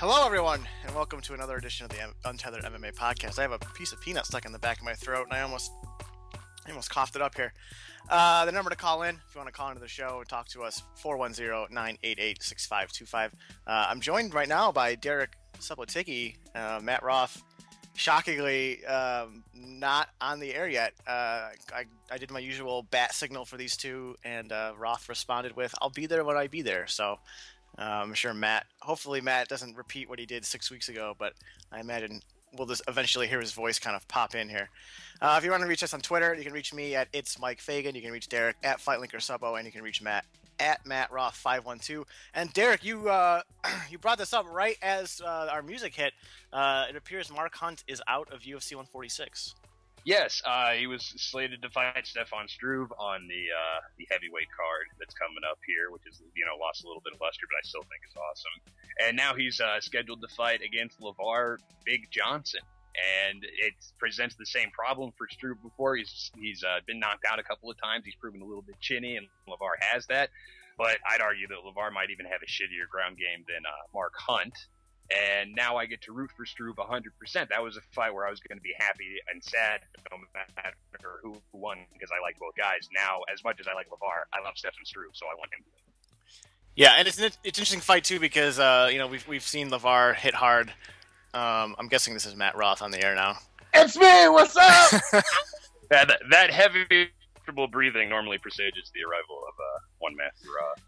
Hello, everyone, and welcome to another edition of the Untethered MMA podcast. I have a piece of peanut stuck in the back of my throat, and I almost coughed it up here. The number to call in, if you want to call into the show and talk to us, 410-988-6525. I'm joined right now by Derek Suploticki, Matt Roth. Shockingly, not on the air yet. I did my usual bat signal for these two, and Roth responded with, "I'll be there when I be there." So I'm sure hopefully Matt doesn't repeat what he did 6 weeks ago, but I imagine we'll just eventually hear his voice kind of pop in here. If you want to reach us on Twitter, you can reach me at It's Mike Fagan. You can reach Derek at FightLinkerSubbo, and you can reach Matt at MattRoth512. And Derek, you brought this up right as our music hit. It appears Mark Hunt is out of UFC 146. Yes, he was slated to fight Stefan Struve on the heavyweight card that's coming up here, which is, lost a little bit of luster, but I still think it's awesome. And now he's scheduled to fight against LeVar Big Johnson. And it presents the same problem for Struve before. He's been knocked out a couple of times. He's proven a little bit chinny, and LeVar has that. But I'd argue that LeVar might even have a shittier ground game than Mark Hunt. And now I get to root for Struve 100%. That was a fight where I was going to be happy and sad no matter who won, because I like both guys. Now, as much as I like LeVar, I love Stefan Struve, so I want him to win. Yeah, and it's an interesting fight too, because we've seen LeVar hit hard. I'm guessing this is Matt Roth on the air now. It's me. What's up? that heavy, comfortable breathing normally presages the arrival of one Matthew Roth.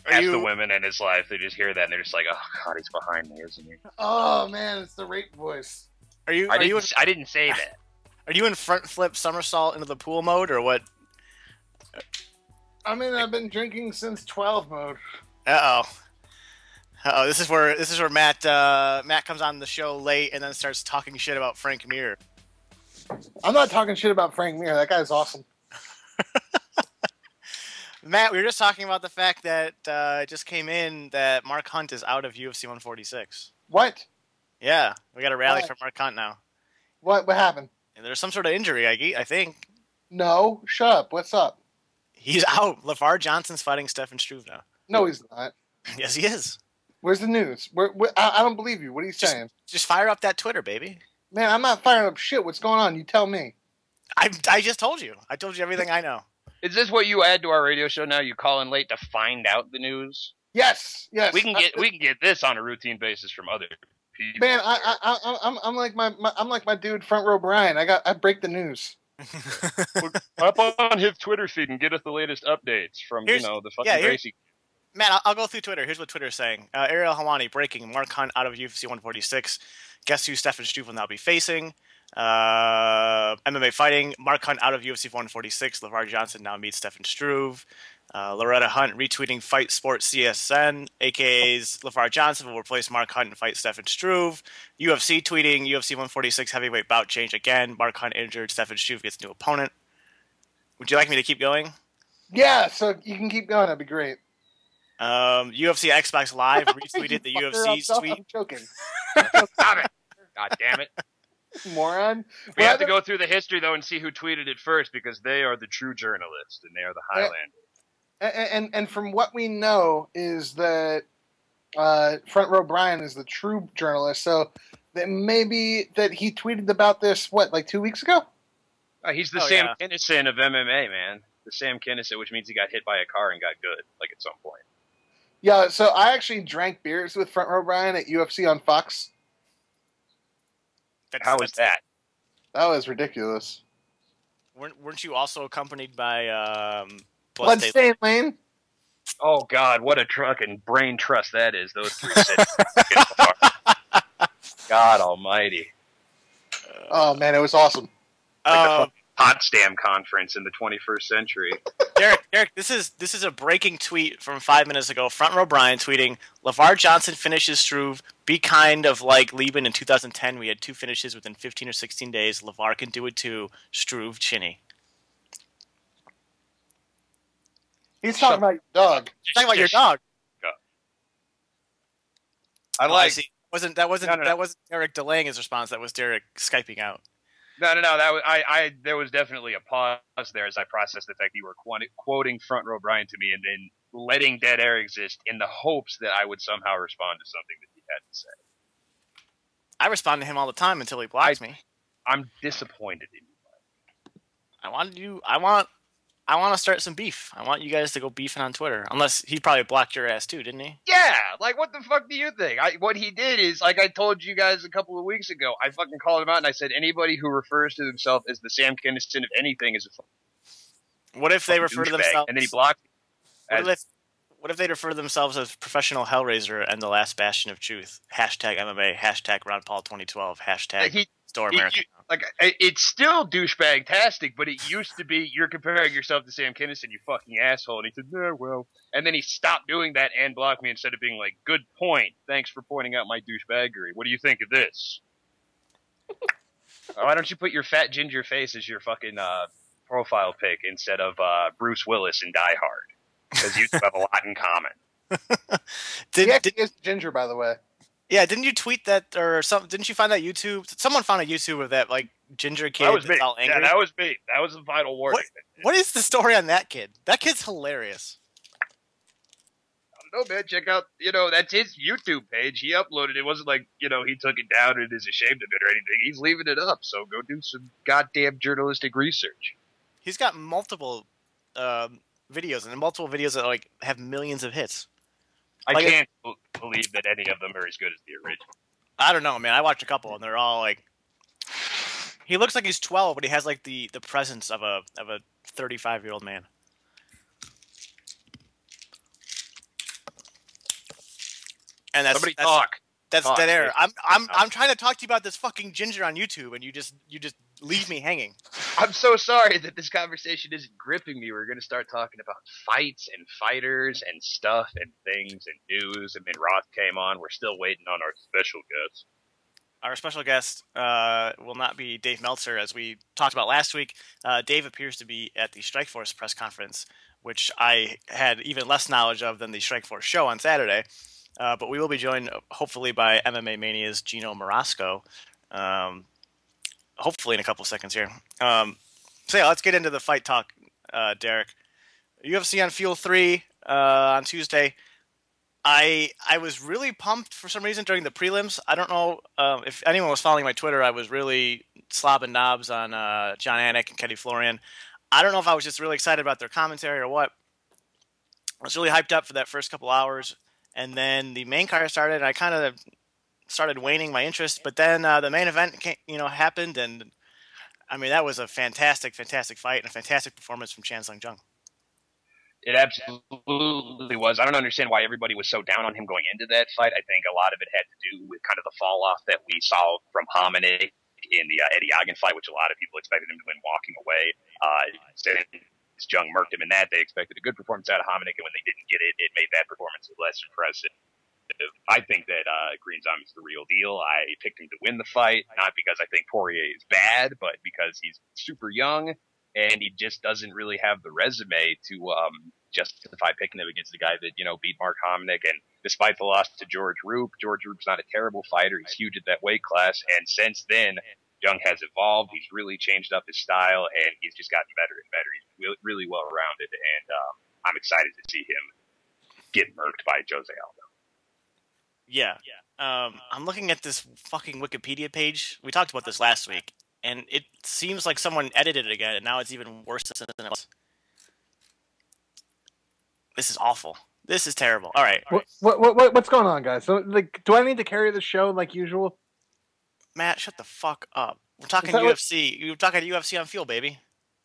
The women in his life, they just hear that and they're just like, "Oh God, he's behind me, isn't he?" Oh man, it's the rape voice. I didn't say that. Are you in front flip somersault into the pool mode or what? I mean, I've been drinking since 12 mode. This is where Matt comes on the show late and then starts talking shit about Frank Mir. I'm not talking shit about Frank Mir. That guy's awesome. Matt, we were just talking about the fact that it just came in that Mark Hunt is out of UFC 146. What? Yeah, we got a rally for Mark Hunt now. What happened? And there's some sort of injury, I think. No, shut up. What's up? He's out. LeVar Johnson's fighting Stefan Struve now. No, he's not. Yes, he is. Where's the news? I don't believe you. What are you saying? Just fire up that Twitter, baby. Man, I'm not firing up shit. What's going on? You tell me. I just told you. I told you everything I know. Is this what you add to our radio show now? You call in late to find out the news? Yes. We can get this on a routine basis from other people. Man, I'm like my dude Front Row Brian. I break the news. Up on his Twitter feed and get us the latest updates from the fucking crazy. Matt, I'll go through Twitter. Here's what Twitter's saying. Ariel Hawani breaking: Mark Hunt out of UFC 146. Guess who Stefan Struve will now be facing? MMA fighting: Mark Hunt out of UFC 146. LeVar Johnson now meets Stefan Struve. Loretta Hunt retweeting Fight Sports CSN, AKA's LeVar Johnson will replace Mark Hunt and fight Stefan Struve. UFC tweeting UFC 146 heavyweight bout change again. Mark Hunt injured. Stefan Struve gets new opponent. Would you like me to keep going? Yeah, so you can keep going. That'd be great. UFC Xbox Live retweeted the UFC's tweet. I'm joking. Stop it! God damn it! Moron. We have to go through the history though and see who tweeted it first, because they are the true journalists and they are the Highlanders. And from what we know is that Front Row Brian is the true journalist. So that maybe that he tweeted about this like 2 weeks ago. He's the Sam Kinison of MMA, man. The Sam Kinison, which means he got hit by a car and got good, like at some point. Yeah, so I actually drank beers with Front Row Brian at UFC on Fox. How was that? That was ridiculous. Weren't you also accompanied by Bloodstain Lane? Oh God, what a fucking brain trust that is! Those three sits. God Almighty! Oh man, it was awesome. Like the Potsdam Conference in the 21st century. Derek, this is a breaking tweet from 5 minutes ago. Front Row Brian tweeting: LeVar Johnson finishes Struve. Be kind of like Lieben in 2010. We had 2 finishes within 15 or 16 days. LeVar can do it too. Struve chinny. He's talking about your dog. He's talking about your dog. I like. That wasn't Derek delaying his response. That was Derek Skyping out. No. There was definitely a pause there as I processed the fact you were quoting Front Row Brian to me, and then letting dead air exist in the hopes that I would somehow respond to something that he had to say. I respond to him all the time until he blocks me. I'm disappointed in you. I want to start some beef. I want you guys to go beefing on Twitter. Unless he probably blocked your ass too, didn't he? Yeah, like what the fuck do you think? What he did is, like I told you guys a couple of weeks ago, I fucking called him out and I said anybody who refers to himself as the Sam Kinison of anything is a What if they refer to themselves? And then he blocked me. What if they refer to themselves as professional Hellraiser and the last bastion of truth? Hashtag MMA. Hashtag Ron Paul 2012. Hashtag Store America. It's still douchebag-tastic, but it used to be you're comparing yourself to Sam Kinison, you fucking asshole. And he said, no, well. And then he stopped doing that and blocked me instead of being like, good point. Thanks for pointing out my douchebaggery. What do you think of this? Why don't you put your fat ginger face as your fucking profile pic instead of Bruce Willis in Die Hard? Because you have a lot in common. He is ginger, by the way. Yeah, didn't you tweet that or something? Didn't you find that YouTube? Someone found a YouTube of that like ginger kid. That was me. All angry. Yeah, that was me. That was the final warning. What is the story on that kid? That kid's hilarious. I don't know, man. Check out, that's his YouTube page. He uploaded it. It wasn't like, he took it down and is ashamed of it or anything. He's leaving it up. So go do some goddamn journalistic research. He's got multiple videos and multiple videos that like have millions of hits. I can't believe that any of them are as good as the original. I don't know, man. I watched a couple, and they're all like. He looks like he's 12, but he has like the presence of a 35-year-old man. And that's talk. That's talk, dead air. I'm trying to talk to you about this fucking ginger on YouTube, and you just leave me hanging. I'm so sorry that this conversation isn't gripping me. We're going to start talking about fights and fighters and stuff and things and news. And then Roth came on. We're still waiting on our special guest. Our special guest will not be Dave Meltzer, as we talked about last week. Dave appears to be at the Strikeforce press conference, which I had even less knowledge of than the Strikeforce show on Saturday. But we will be joined, hopefully, by MMA Mania's Geno Mrosko. Hopefully in a couple seconds here. So yeah, let's get into the fight talk, Derek. UFC on Fuel 3 on Tuesday. I was really pumped for some reason during the prelims. I don't know if anyone was following my Twitter. I was really slobbing knobs on John Anik and Kenny Florian. I don't know if I was just really excited about their commentary or what. I was really hyped up for that first couple hours. And then the main card started, and I kind of started waning my interest. But then the main event happened, and I mean, that was a fantastic, fantastic fight and a fantastic performance from Chan Sung Jung. It absolutely was. I don't understand why everybody was so down on him going into that fight. I think a lot of it had to do with kind of the fall off that we saw from Hominick in the Eddie Ogden fight, which a lot of people expected him to win walking away. Since Jung murked him in that, they expected a good performance out of Hominick, and when they didn't get it, it made that performance less impressive. I think that Green Zombie's the real deal. I picked him to win the fight, not because I think Poirier is bad, but because he's super young and he just doesn't really have the resume to justify picking him against the guy that beat Mark Hominick. And despite the loss to George Roop is not a terrible fighter. He's huge at that weight class, and since then, Jung has evolved. He's really changed up his style, and he's just gotten better and better. He's really well rounded, and I'm excited to see him get murked by Jose Aldo. Yeah. I'm looking at this fucking Wikipedia page. We talked about this last week, and it seems like someone edited it again, and now it's even worse than it was. This is awful. This is terrible. All right. What's going on, guys? So, do I need to carry the show like usual? Matt, shut the fuck up. We're talking UFC. You're talking UFC on Fuel, baby.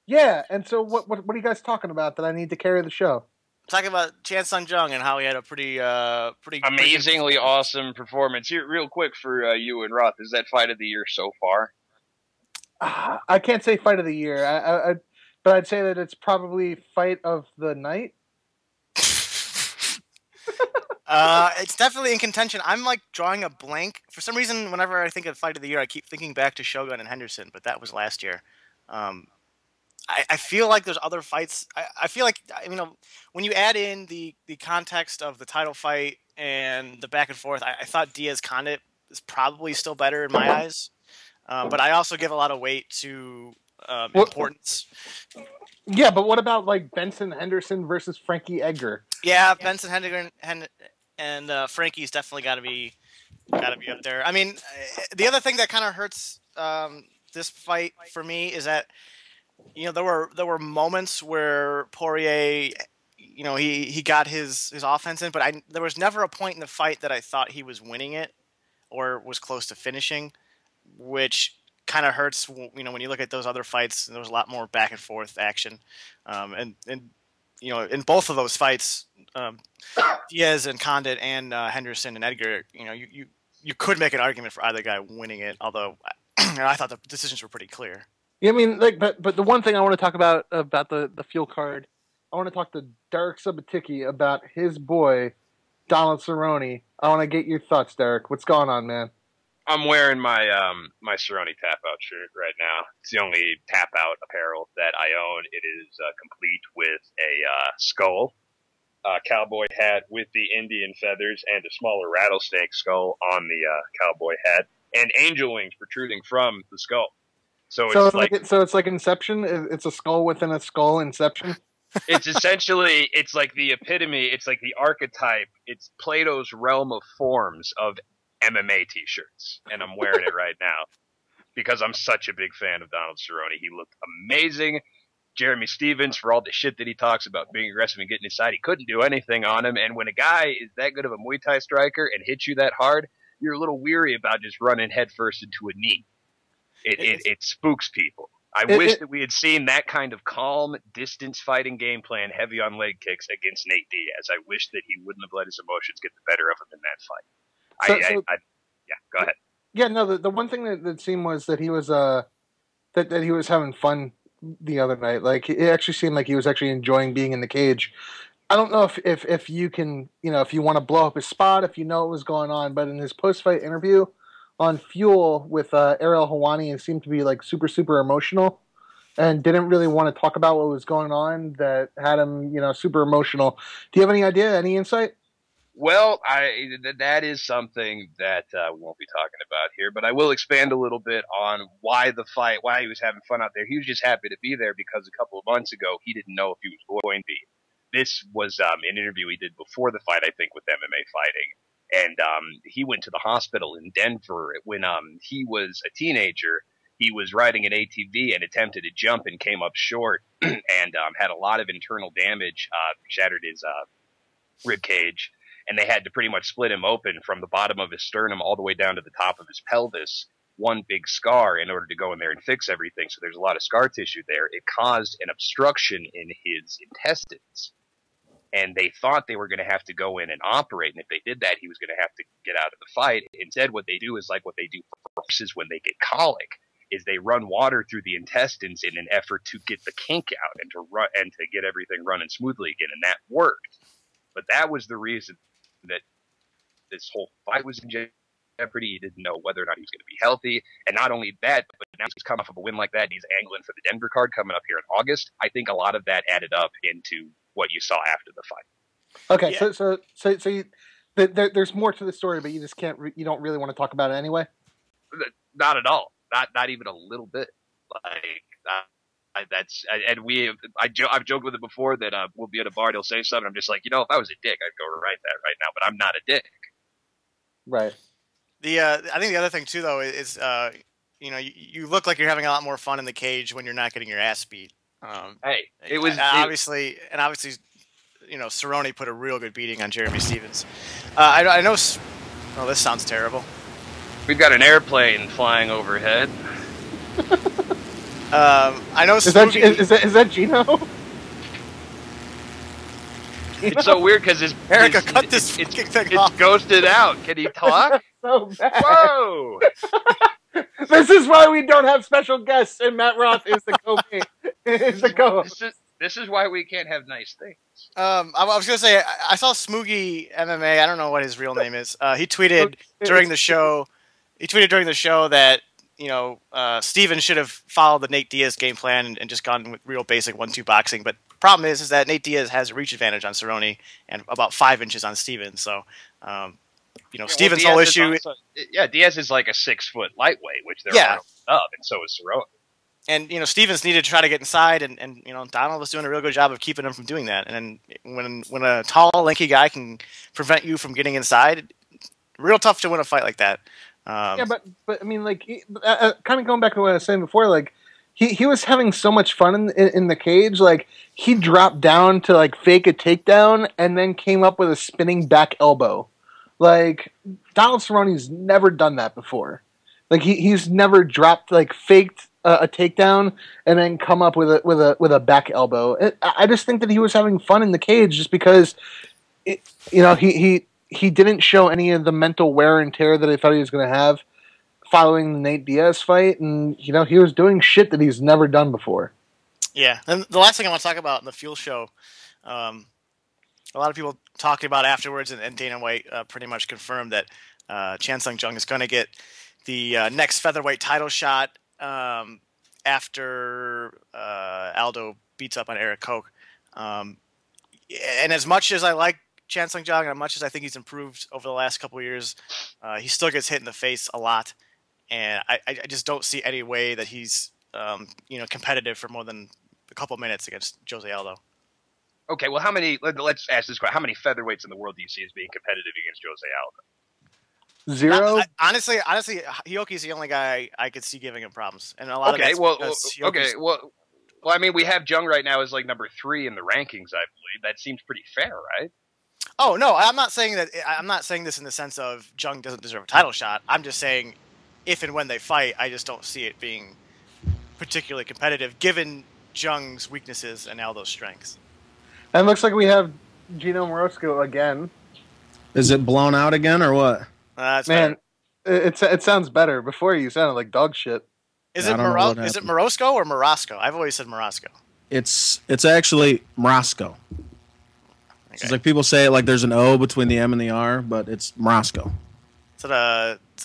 Yeah, and so what are you guys talking about that I need to carry the show? Talking about Chan Sung Jung and how he had a pretty amazingly awesome performance. Here, real quick for you and Roth, is that fight of the year so far? I can't say fight of the year, but I'd say that it's probably fight of the night. It's definitely in contention. I'm like drawing a blank for some reason. Whenever I think of fight of the year, I keep thinking back to Shogun and Henderson, but that was last year. I feel like there's other fights. I feel like when you add in the context of the title fight and the back and forth, I thought Diaz Condit is probably still better in my eyes. But I also give a lot of weight to importance. Yeah, but what about like Benson Henderson versus Frankie Edgar? Yeah, Benson Henderson and Frankie's definitely got to be up there. I mean, the other thing that kind of hurts this fight for me is that there were moments where Poirier, he got his offense in, but there was never a point in the fight that I thought he was winning it or was close to finishing, which kind of hurts. When you look at those other fights, there was a lot more back and forth action, and in both of those fights, Diaz and Condit and Henderson and Edgar, you could make an argument for either guy winning it, although I thought the decisions were pretty clear. Yeah, I mean, but the one thing I want to talk about the Fuel card, I want to talk to Derek Sabatiki about his boy, Donald Cerrone. I want to get your thoughts, Derek. What's going on, man? I'm wearing my my Cerrone tap out shirt right now. It's the only tap out apparel that I own. It is complete with a skull, cowboy hat with the Indian feathers, and a smaller rattlesnake skull on the cowboy hat, and angel wings protruding from the skull. So it's like Inception. It's a skull within a skull. Inception. It's essentially, it's like the epitome. It's like the archetype. It's Plato's realm of forms of MMA t-shirts, and I'm wearing it right now because I'm such a big fan of Donald Cerrone. He looked amazing. Jeremy Stevens, for all the shit that he talks about being aggressive and getting inside, he couldn't do anything on him. And when a guy is that good of a Muay Thai striker and hits you that hard, you're a little weary about just running headfirst into a knee. It spooks people. I wish that we had seen that kind of calm, distance fighting game plan, heavy on leg kicks against Nate Diaz. I wish that he wouldn't have let his emotions get the better of him in that fight. Yeah, go ahead. Yeah, no, the one thing that seemed was that he was that he was having fun the other night. Like, it actually seemed like he was actually enjoying being in the cage. I don't know if you can, if you want to blow up his spot, if you know what was going on, but in his post-fight interview on Fuel with Ariel Helwani, it seemed to be like super, super emotional and didn't really want to talk about what was going on that had him, super emotional. Do you have any idea, any insight? Well, that is something that we won't be talking about here, but I will expand a little bit on why he was having fun out there. He was just happy to be there because a couple of months ago, he didn't know if he was going to be. This was an interview he did before the fight, I think, with MMA Fighting. And he went to the hospital in Denver when he was a teenager. He was riding an ATV and attempted to jump and came up short and had a lot of internal damage, shattered his rib cage. And they had to pretty much split him open from the bottom of his sternum all the way down to the top of his pelvis, one big scar, in order to go in there and fix everything. So there's a lot of scar tissue there. It caused an obstruction in his intestines. And they thought they were going to have to go in and operate. And if they did that, he was going to have to get out of the fight. Instead, what they do is like what they do for horses when they get colic, is they run water through the intestines in an effort to get the kink out and to get everything running smoothly again. And that worked. But that was the reason that this whole fight was in jeopardy. He didn't know whether or not he was going to be healthy. And not only that, but now he's coming off of a win like that, and he's angling for the Denver card coming up here in August. I think a lot of that added up into what you saw after the fight. Okay, yeah. There's more to the story, but you just can't. You don't really want to talk about it anyway. Not at all. Not even a little bit. I've joked with it before that we'll be at a bar and he'll say something. I'm just like, if I was a dick, I'd go write that right now. But I'm not a dick. Right. I think the other thing too, though, is you look like you're having a lot more fun in the cage when you're not getting your ass beat. Obviously, Cerrone put a real good beating on Jeremy Stevens. I know. Oh, this sounds terrible. We've got an airplane flying overhead. I know. Is that Geno? It's so weird because Erica, cut this fucking thing off. It's ghosted out. Can he talk? So bad. Whoa! This is why we don't have special guests, and Matt Roth is the co-host. This is why we can't have nice things. I was gonna say I saw Smoogie MMA. I don't know what his real name is. He tweeted during the show. That Steven should have followed the Nate Diaz game plan and just gone with real basic 1-2 boxing. But the problem is that Nate Diaz has a reach advantage on Cerrone and about 5 inches on Steven. So, Steven's whole issue. Diaz is like a 6-foot lightweight, which they're up, and so is Cerrone. And Stevens needed to try to get inside, and Donald was doing a real good job of keeping him from doing that. And when a tall, lanky guy can prevent you from getting inside, real tough to win a fight like that. Yeah, but I mean, like, kind of going back to what I was saying before, like, he was having so much fun in the cage. Like, he dropped down to like fake a takedown and then came up with a spinning back elbow. Like, Donald Cerrone's never done that before. Like, he's never dropped, like, faked a takedown and then come up with a back elbow. I just think that he was having fun in the cage just because, he didn't show any of the mental wear and tear that I thought he was going to have following the Nate Diaz fight, and he was doing shit that he's never done before. Yeah, and the last thing I want to talk about in the Fuel Show, a lot of people talking about afterwards, and Dana White pretty much confirmed that Chan Sung Jung is going to get the next featherweight title shot after Aldo beats up on Eric Koch. And as much as I like Chan Sung Jung, and as much as I think he's improved over the last couple of years, he still gets hit in the face a lot. And I just don't see any way that he's competitive for more than a couple minutes against Jose Aldo. Okay, well, let's ask this question. How many featherweights in the world do you see as being competitive against Jose Aldo? 0? Honestly, Hioki's the only guy I could see giving him problems. And a lot of that's well, I mean, we have Jung right now as like number 3 in the rankings, I believe. That seems pretty fair, right? Oh, no, I'm not saying that. I'm not saying this in the sense of Jung doesn't deserve a title shot. I'm just saying if and when they fight, I just don't see it being particularly competitive, given Jung's weaknesses and Aldo's strengths. And it looks like we have Geno Mrosko again. Is it blown out again or what? Man, it sounds better. Before you sounded like dog shit. Is it Mrosko or Mrosko? I've always said Mrosko. It's actually Mrosko. Okay. It's like people say it like there's an O between the M and the R, but it's Mrosko. Is it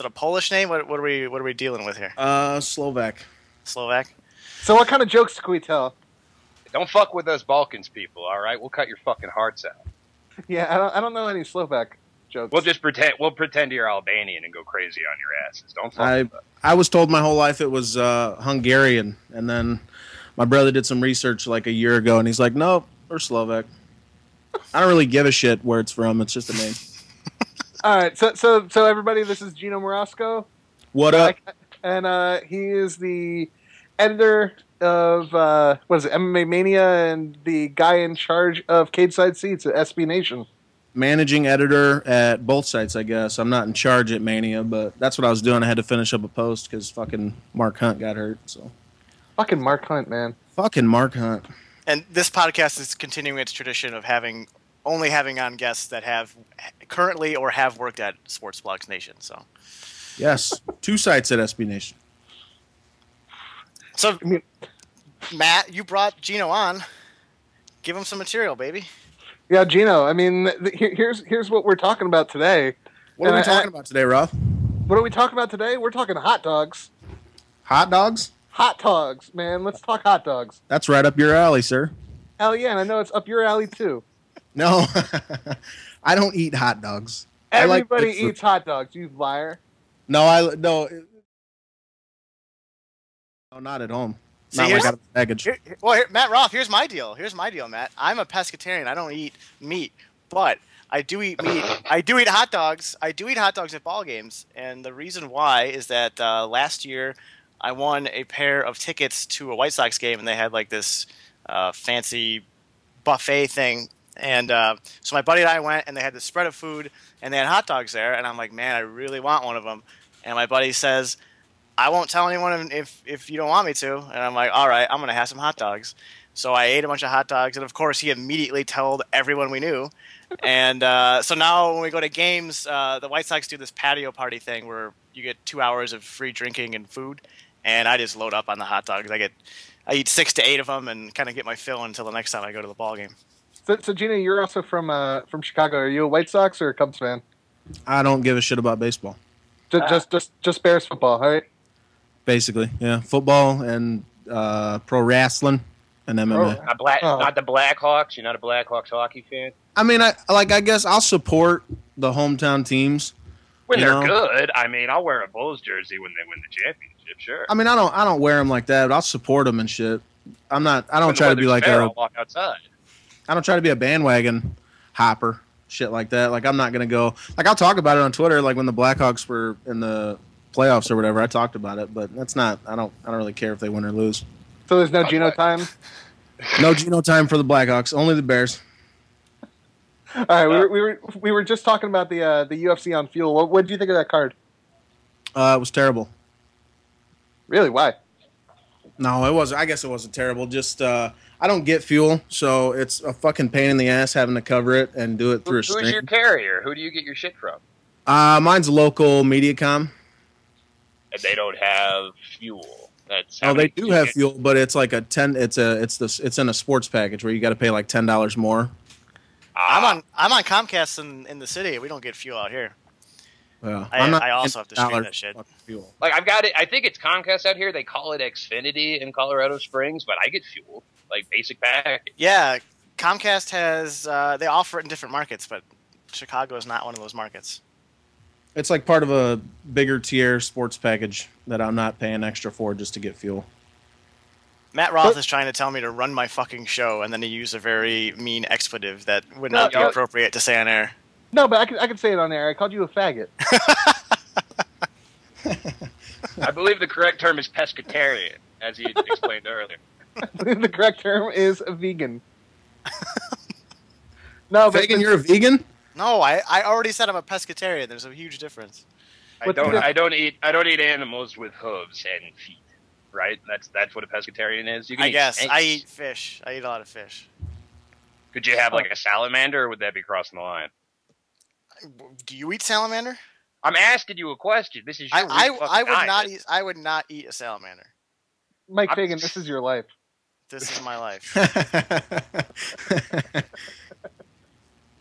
a Polish name? What are we dealing with here? Slovak. Slovak. So what kind of jokes can we tell? Don't fuck with those Balkans people, all right? We'll cut your fucking hearts out. Yeah, I don't know any Slovak jokes. We'll just pretend you're Albanian and go crazy on your asses. Don't fuck with us. I was told my whole life it was Hungarian, and then my brother did some research like a year ago, and he's like, "Nope, we're Slovak." I don't really give a shit where it's from. It's just a name. All right, so everybody, this is Geno Mrosko. What up? And he is the editor of MMA Mania and the guy in charge of Cage Side Seats at SB Nation. Managing editor at both sites, I guess. I'm not in charge at Mania, but that's what I was doing. I had to finish up a post because fucking Mark Hunt got hurt. So, fucking Mark Hunt, man. Fucking Mark Hunt. And this podcast is continuing its tradition of only having on guests that have currently or have worked at Sports Blogs Nation. So, yes, 2 sites at SB Nation. So, Matt, you brought Geno on. Give him some material, baby. Yeah, Geno. I mean, here's what we're talking about today. What are we talking about today, Ralph? What are we talking about today? We're talking hot dogs. Hot dogs? Hot dogs, man. Let's talk hot dogs. That's right up your alley, sir. Hell yeah, and I know it's up your alley too. No, I don't eat hot dogs. Everybody eats hot dogs, you liar. No, no, not at home. See, not like out of the package. Matt Roth, here's my deal, Matt. I'm a pescatarian. I don't eat meat, but I do eat meat. I do eat hot dogs. I do eat hot dogs at ball games, and the reason why is that last year I won a pair of tickets to a White Sox game, and they had like this fancy buffet thing. And so my buddy and I went, and they had this spread of food, and they had hot dogs there. And I'm like, man, I really want one of them. And my buddy says, I won't tell anyone if you don't want me to. And I'm like, all right, I'm going to have some hot dogs. So I ate a bunch of hot dogs. And, of course, he immediately told everyone we knew. And so now when we go to games, the White Sox do this patio party thing where you get 2 hours of free drinking and food. And I just load up on the hot dogs. I eat 6 to 8 of them and kind of get my fill until the next time I go to the ball game. So Geno, you're also from Chicago. Are you a White Sox or a Cubs fan? I don't give a shit about baseball. Just Bears football, all right? Basically, yeah. Football and pro wrestling and MMA. Not the Blackhawks? You're not a Blackhawks hockey fan? I mean, I guess I'll support the hometown teams. When they're good. I mean, I'll wear a Bulls jersey when they win the championship. championship, sure. I mean, I don't wear them like that, but I'll support them and shit. I don't try to be like I'll walk outside. I don't try to be a bandwagon hopper, shit like that. Like I'm not gonna go. Like I'll talk about it on Twitter. Like when the Blackhawks were in the playoffs or whatever, I talked about it. But that's not. I don't really care if they win or lose. So there's no Geno time. No Geno time for the Blackhawks. Only the Bears. All right, we were just talking about the UFC on Fuel. What did you think of that card? It was terrible. Really? Why? No, it wasn't. I guess it wasn't terrible. Just I don't get Fuel, so it's a fucking pain in the ass having to cover it and do it through a stream. Who's your carrier? Who do you get your shit from? Mine's local Mediacom. And they don't have Fuel. They do have Fuel, but it's like a 10. It's in a sports package where you got to pay like $10 more. I'm on Comcast in the city. We don't get Fuel out here. Yeah, I also have to stream that shit. Fuel. Like I've got it. I think it's Comcast out here. They call it Xfinity in Colorado Springs, but I get Fuel, like basic package. Yeah, Comcast has. They offer it in different markets, but Chicago is not one of those markets. It's like part of a bigger tier sports package that I'm not paying extra for just to get Fuel. Matt Roth is trying to tell me to run my fucking show, and then he used a very mean expletive that would not be appropriate to say on air. No, but I can say it on air. I called you a faggot. I believe the correct term is pescatarian, as he explained earlier. I believe the correct term is a vegan. No, but Fagan, you're a vegan? No, I already said I'm a pescatarian. There's a huge difference. I don't eat animals with hooves and feet. Right? That's what a pescatarian is. You can I guess snakes. I eat fish. I eat a lot of fish. Could you have like a salamander, or would that be crossing the line? Do you eat salamander? I'm asking you a question. This is your I would not eat a salamander. Mike Fagan, this is your life. This is my life.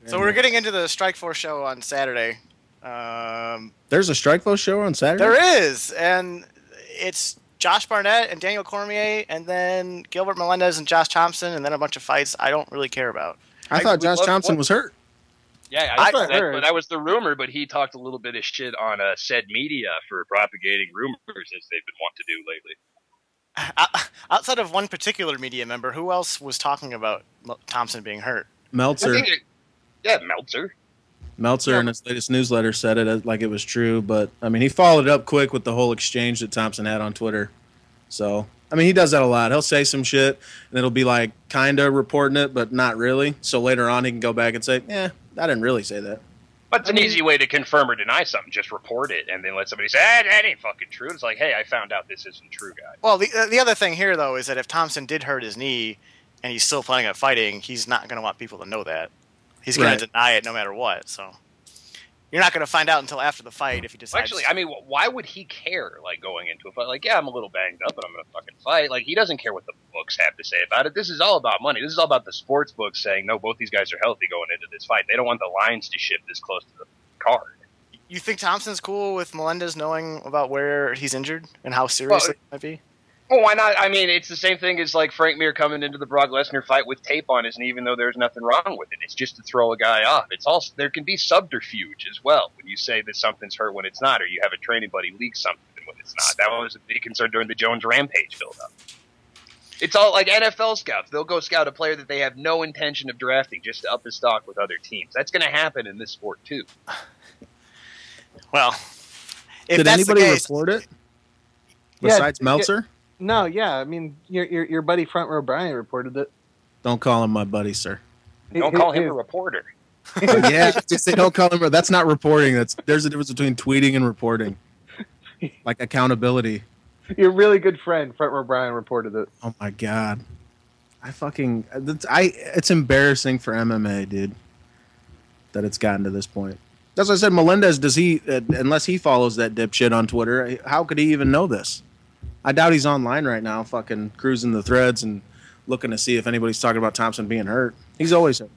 So we're getting into the Strikeforce show on Saturday. There's a Strikeforce show on Saturday? There is, and it's Josh Barnett and Daniel Cormier, and then Gilbert Melendez and Josh Thompson, and then a bunch of fights I don't really care about. I thought Josh Thompson was hurt. Yeah, I thought that was the rumor, but he talked a little bit of shit on said media for propagating rumors as they've been wont to do lately. Outside of one particular media member, who else was talking about Thompson being hurt? Meltzer. Meltzer. Meltzer in his latest newsletter said it like it was true, but I mean he followed it up quick with the whole exchange that Thompson had on Twitter. So I mean he does that a lot. He'll say some shit and it'll be like kinda reporting it, but not really. So later on he can go back and say, "Yeah, I didn't really say that." But it's an easy way to confirm or deny something. Just report it and then let somebody say, that ain't fucking true. It's like, hey, I found out this isn't true, guys. Well, the other thing here though is that if Thompson did hurt his knee and he's still planning on fighting, he's not going to want people to know that. He's going to deny it no matter what. So you're not going to find out until after the fight if he decides. Actually, I mean, why would he care, like, going into a fight? Like, yeah, I'm a little banged up, but I'm going to fucking fight. Like, he doesn't care what the books have to say about it. This is all about money. This is all about the sports books saying, no, both these guys are healthy going into this fight. They don't want the lines to shift this close to the card. You think Thompson's cool with Melendez knowing about where he's injured and how serious it might be? Well, why not? I mean, it's the same thing as like Frank Mir coming into the Brock Lesnar fight with tape on his knee, even though there's nothing wrong with it. It's just to throw a guy off. It's also there can be subterfuge as well when you say that something's hurt when it's not, or you have a training buddy leak something when it's not. That was a big concern during the Jones Rampage build-up. It's all like NFL scouts. They'll go scout a player that they have no intention of drafting just to up his stock with other teams. That's going to happen in this sport too. Well, if did that's anybody the case, report it besides Meltzer? No, yeah. I mean, your buddy Front Row Brian reported it. Don't call him my buddy, sir. Don't call him a reporter. Yeah, just say don't call him. That's not reporting. There's a difference between tweeting and reporting, like accountability. Your really good friend Front Row Brian reported it. Oh my god, it's embarrassing for MMA, dude, that it's gotten to this point. That's what I said. Melendez, unless he follows that dipshit on Twitter, how could he even know this? I doubt he's online right now, fucking cruising the threads and looking to see if anybody's talking about Thompson being hurt. He's always hurt.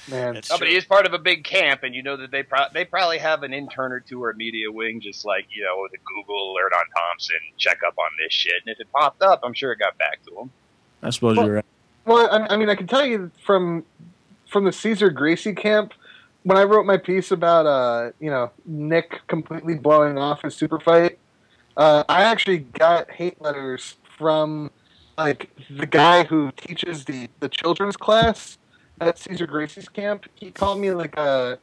Man, but he is part of a big camp, and you know that they probably have an intern or two or a media wing, just like, you know, with a Google alert on Thompson, check up on this shit. And if it popped up, I'm sure it got back to him. I suppose you're right. Well, I mean, I can tell you from the Cesar Gracie camp, when I wrote my piece about Nick completely blowing off his super fight, I actually got hate letters from like the guy who teaches the children's class at Caesar Gracie's camp. He called me like a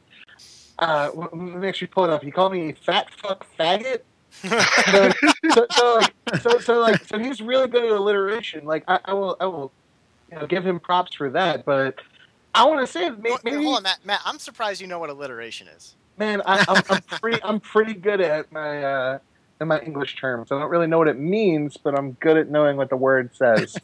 let me actually pull it up. He called me a fat fuck faggot. So he's really good at alliteration. Like I will give him props for that. But I want to say maybe hold on, Matt. I'm surprised you know what alliteration is. Man, I'm pretty good at my in my English terms. I don't really know what it means, but I'm good at knowing what the word says.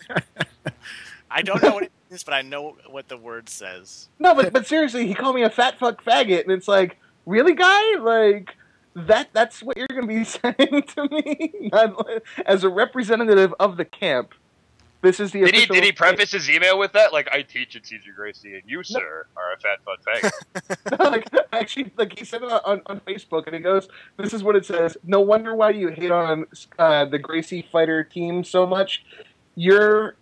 I don't know what it means, but I know what the word says. No, but seriously, he called me a fat fuck faggot, and it's like, really, guy? Like that's what you're gonna be saying to me as a representative of the camp. This is the official... Did he preface his email with that? Like, I teach at Caesar Gracie, and you, sir, are a fat fuck faggot. No, actually, he said it on Facebook, and he goes, this is what it says. No wonder why you hate on the Gracie fighter team so much. You're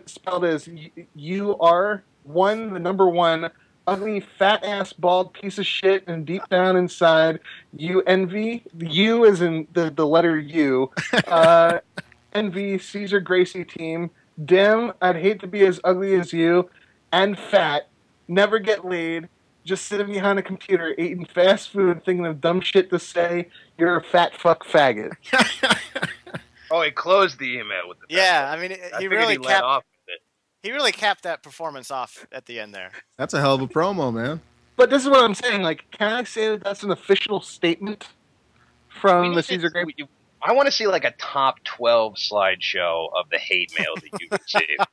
spelled as you are the number one, ugly, fat-ass, bald piece of shit, and deep down inside, you envy. You as in the letter U. Envy Caesar Gracie team. Damn, I'd hate to be as ugly as you and fat. Never get laid. Just sitting behind a computer eating fast food, thinking of dumb shit to say. You're a fat fuck faggot. Oh, he closed the email with the yeah. I mean, he really let off with it. He really capped that performance off at the end there. That's a hell of a promo, man. But this is what I'm saying. Like, can I say that that's an official statement from the Caesar Gracie? I want to see like a top 12 slideshow of the hate mail that you received.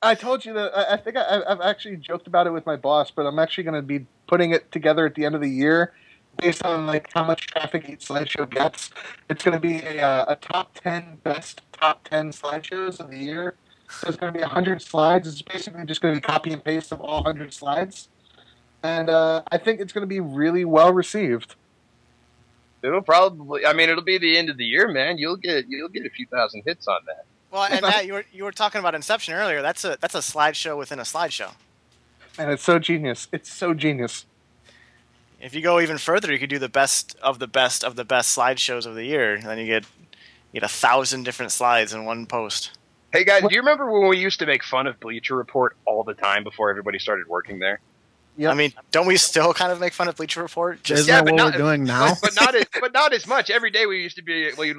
I told you that I think I've actually joked about it with my boss, but I'm actually going to be putting it together at the end of the year based on like how much traffic each slideshow gets. It's going to be a top 10 best top 10 slideshows of the year. So it's going to be 100 slides. It's basically just going to be copy and paste of all 100 slides. And I think it's going to be really well received. It'll probably. I mean, it'll be the end of the year, man. You'll get a few thousand hits on that. Well, and Matt, you were talking about Inception earlier. That's a slideshow within a slideshow. And it's so genius. It's so genius. If you go even further, you could do the best of the best of the best slideshows of the year, and then you get 1,000 different slides in one post. Hey guys, do you remember when we used to make fun of Bleacher Report all the time before everybody started working there? Yep. I mean, don't we still kind of make fun of Bleacher Report? Isn't that what we're doing now? But not as much. Every day we used to be we'd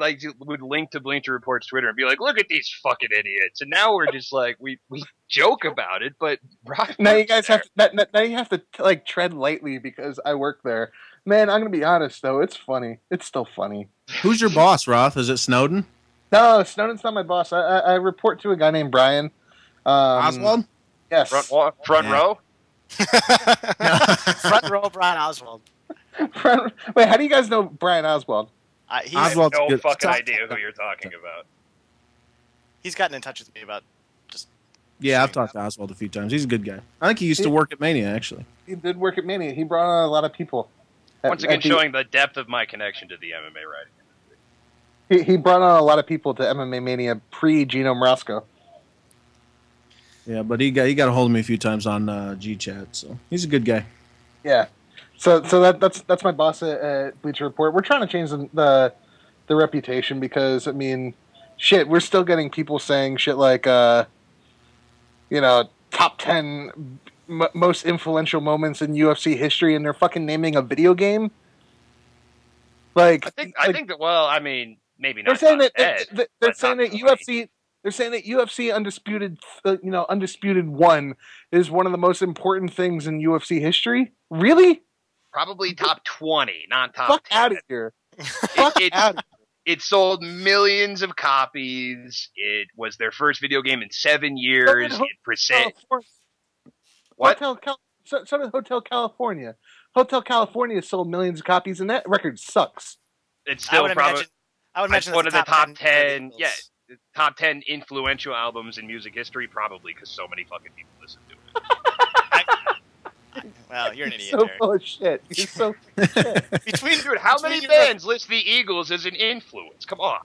link to Bleacher Report's Twitter and be like, "Look at these fucking idiots!" And now we're just like we joke about it, but now you guys have to, now you have to like tread lightly because I work there. Man, I'm gonna be honest though, it's funny. It's still funny. Who's your boss, Roth? Is it Snowden? No, Snowden's not my boss. I report to a guy named Brian. Oswald? Yes. Front row. Front row, Brian Oswald. Wait, how do you guys know Brian Oswald? Oswald's no good. fucking idea who you're talking about. He's gotten in touch with me about just. Yeah, I've talked to Oswald a few times. He's a good guy. I think he used to work at Mania, actually. He did work at Mania. He brought on a lot of people. Once again, showing the depth of my connection to the MMA writing. He brought on a lot of people to MMA Mania pre-Geno Mrosko. Yeah, but he got a hold of me a few times on GChat, so he's a good guy. Yeah, so that's my boss at Bleacher Report. We're trying to change the reputation because I mean, shit, we're still getting people saying shit like top 10 most influential moments in UFC history, and they're fucking naming a video game. Like I think that. Well, I mean, maybe not. They're saying that they're saying that UFC. They're saying that UFC Undisputed 1 is one of the most important things in UFC history. Really? Probably top 20, not top Fuck 10. out of here. Fuck out of here. It sold millions of copies. It was their first video game in 7 years. What? So did Hotel California. Hotel California sold millions of copies, and that record sucks. It's still probably one of the top 10. Yeah. Top 10 influential albums in music history, probably because so many fucking people listen to it. Well, you're an idiot. So full of shit. You're so full of shit. Dude, how many bands list the Eagles as an influence? Come on.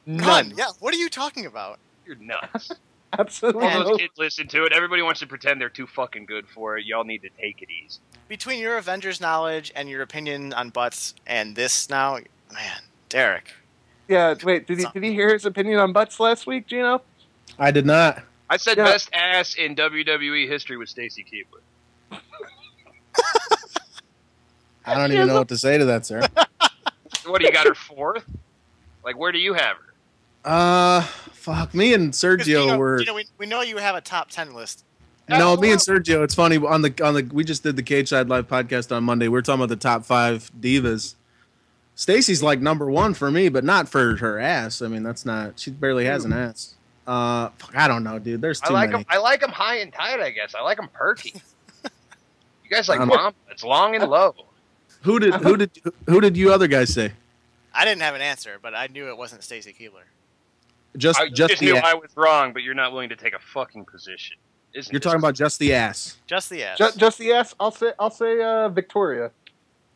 None. Yeah, what are you talking about? You're nuts. Absolutely. All those kids listen to it. Everybody wants to pretend they're too fucking good for it. Y'all need to take it easy. Between your Avengers knowledge and your opinion on butts and this now, Man, Derek. Yeah, wait, did he hear his opinion on butts last week, Geno? I did not. I said best ass in WWE history was Stacy Keibler. I don't even know what to say to that, sir. What do you got her fourth? Like, where do you have her? Fuck. Me and Sergio were. We know you have a top 10 list. No, me and Sergio. It's funny on the we just did the Cage Side Live podcast on Monday. We were talking about the top 5 divas. Stacy's like number 1 for me, but not for her ass. I mean, that's not. She barely has an ass. I don't know, dude. There's too many. I like them high and tight. I guess I like them perky. You guys like mom? It's long and low. Who did you other guys say? I didn't have an answer, but I knew it wasn't Stacy Keibler. I just knew I was wrong, but you're not willing to take a fucking position. You're talking about just the ass. Just the ass. Just the ass. I'll say Victoria.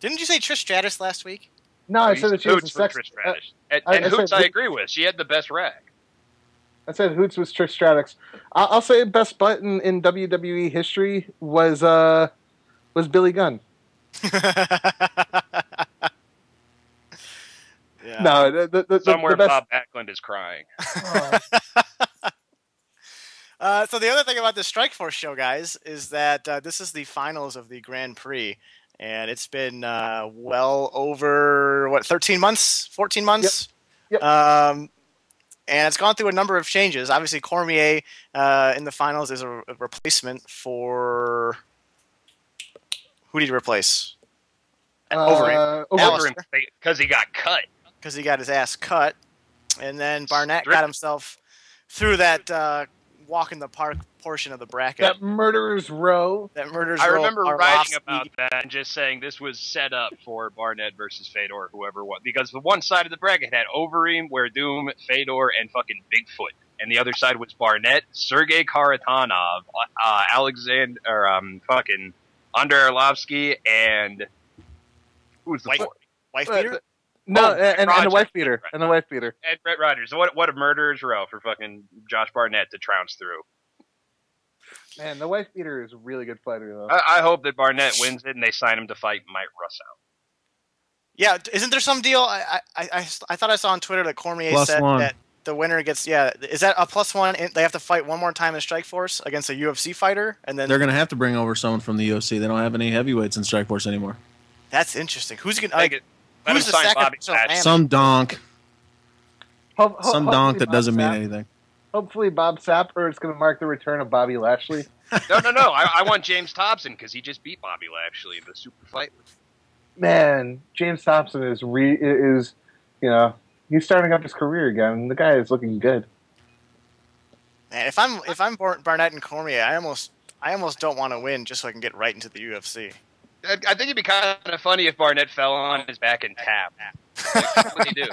Didn't you say Trish Stratus last week? No, I said that she was a sex. Trish Stratus. And Hoots, I agree with. She had the best rack. I said Hoots was Trish Stratus. I'll say best butt in WWE history was Billy Gunn. Yeah. No, Somewhere the best... Bob Backlund is crying. So the other thing about the Strikeforce show, guys, is that this is the finals of the Grand Prix, and it's been well over 13 months, 14 months. Yep. And it's gone through a number of changes. Obviously, Cormier in the finals is a replacement for who did he replace? Overeem, because he got cut. Because he got his ass cut, and then Barnett got himself through that walk in the park portion of the bracket. That murderer's row. I remember writing about that and just saying this was set up for Barnett versus Fedor, whoever won. Because the one side of the bracket had Overeem, Werdum, Fedor, and fucking Bigfoot. And the other side was Barnett, Sergei Karatanov, fucking Andrei Arlovsky, and who's the fourth? Wife beater? No, and the wife beater. And the wife beater. And Brett Rogers. What a murderer's row for fucking Josh Barnett to trounce through. Man, the wife beater is a really good fighter, though. I hope that Barnett wins it and they sign him to fight Mike Russo. Yeah, isn't there some deal? I thought I saw on Twitter that Cormier said that the winner gets. Yeah, is that a +1? They have to fight one more time in Strikeforce against a UFC fighter, and then they're going to have to bring over someone from the UFC. They don't have any heavyweights in Strikeforce anymore. That's interesting. Who's going to? Who's the second? Some donk. Some donk that doesn't mean Sapp. anything. Hopefully Bob Sapp, or it's going to mark the return of Bobby Lashley. No. I want James Thompson because he just beat Bobby Lashley in the super fight. Man, James Thompson is he's starting up his career again. The guy is looking good. Man, if I'm Barnett and Cormier, I almost don't want to win just so I can get right into the UFC. I think it'd be kind of funny if Barnett fell on his back and tapped. What would he do?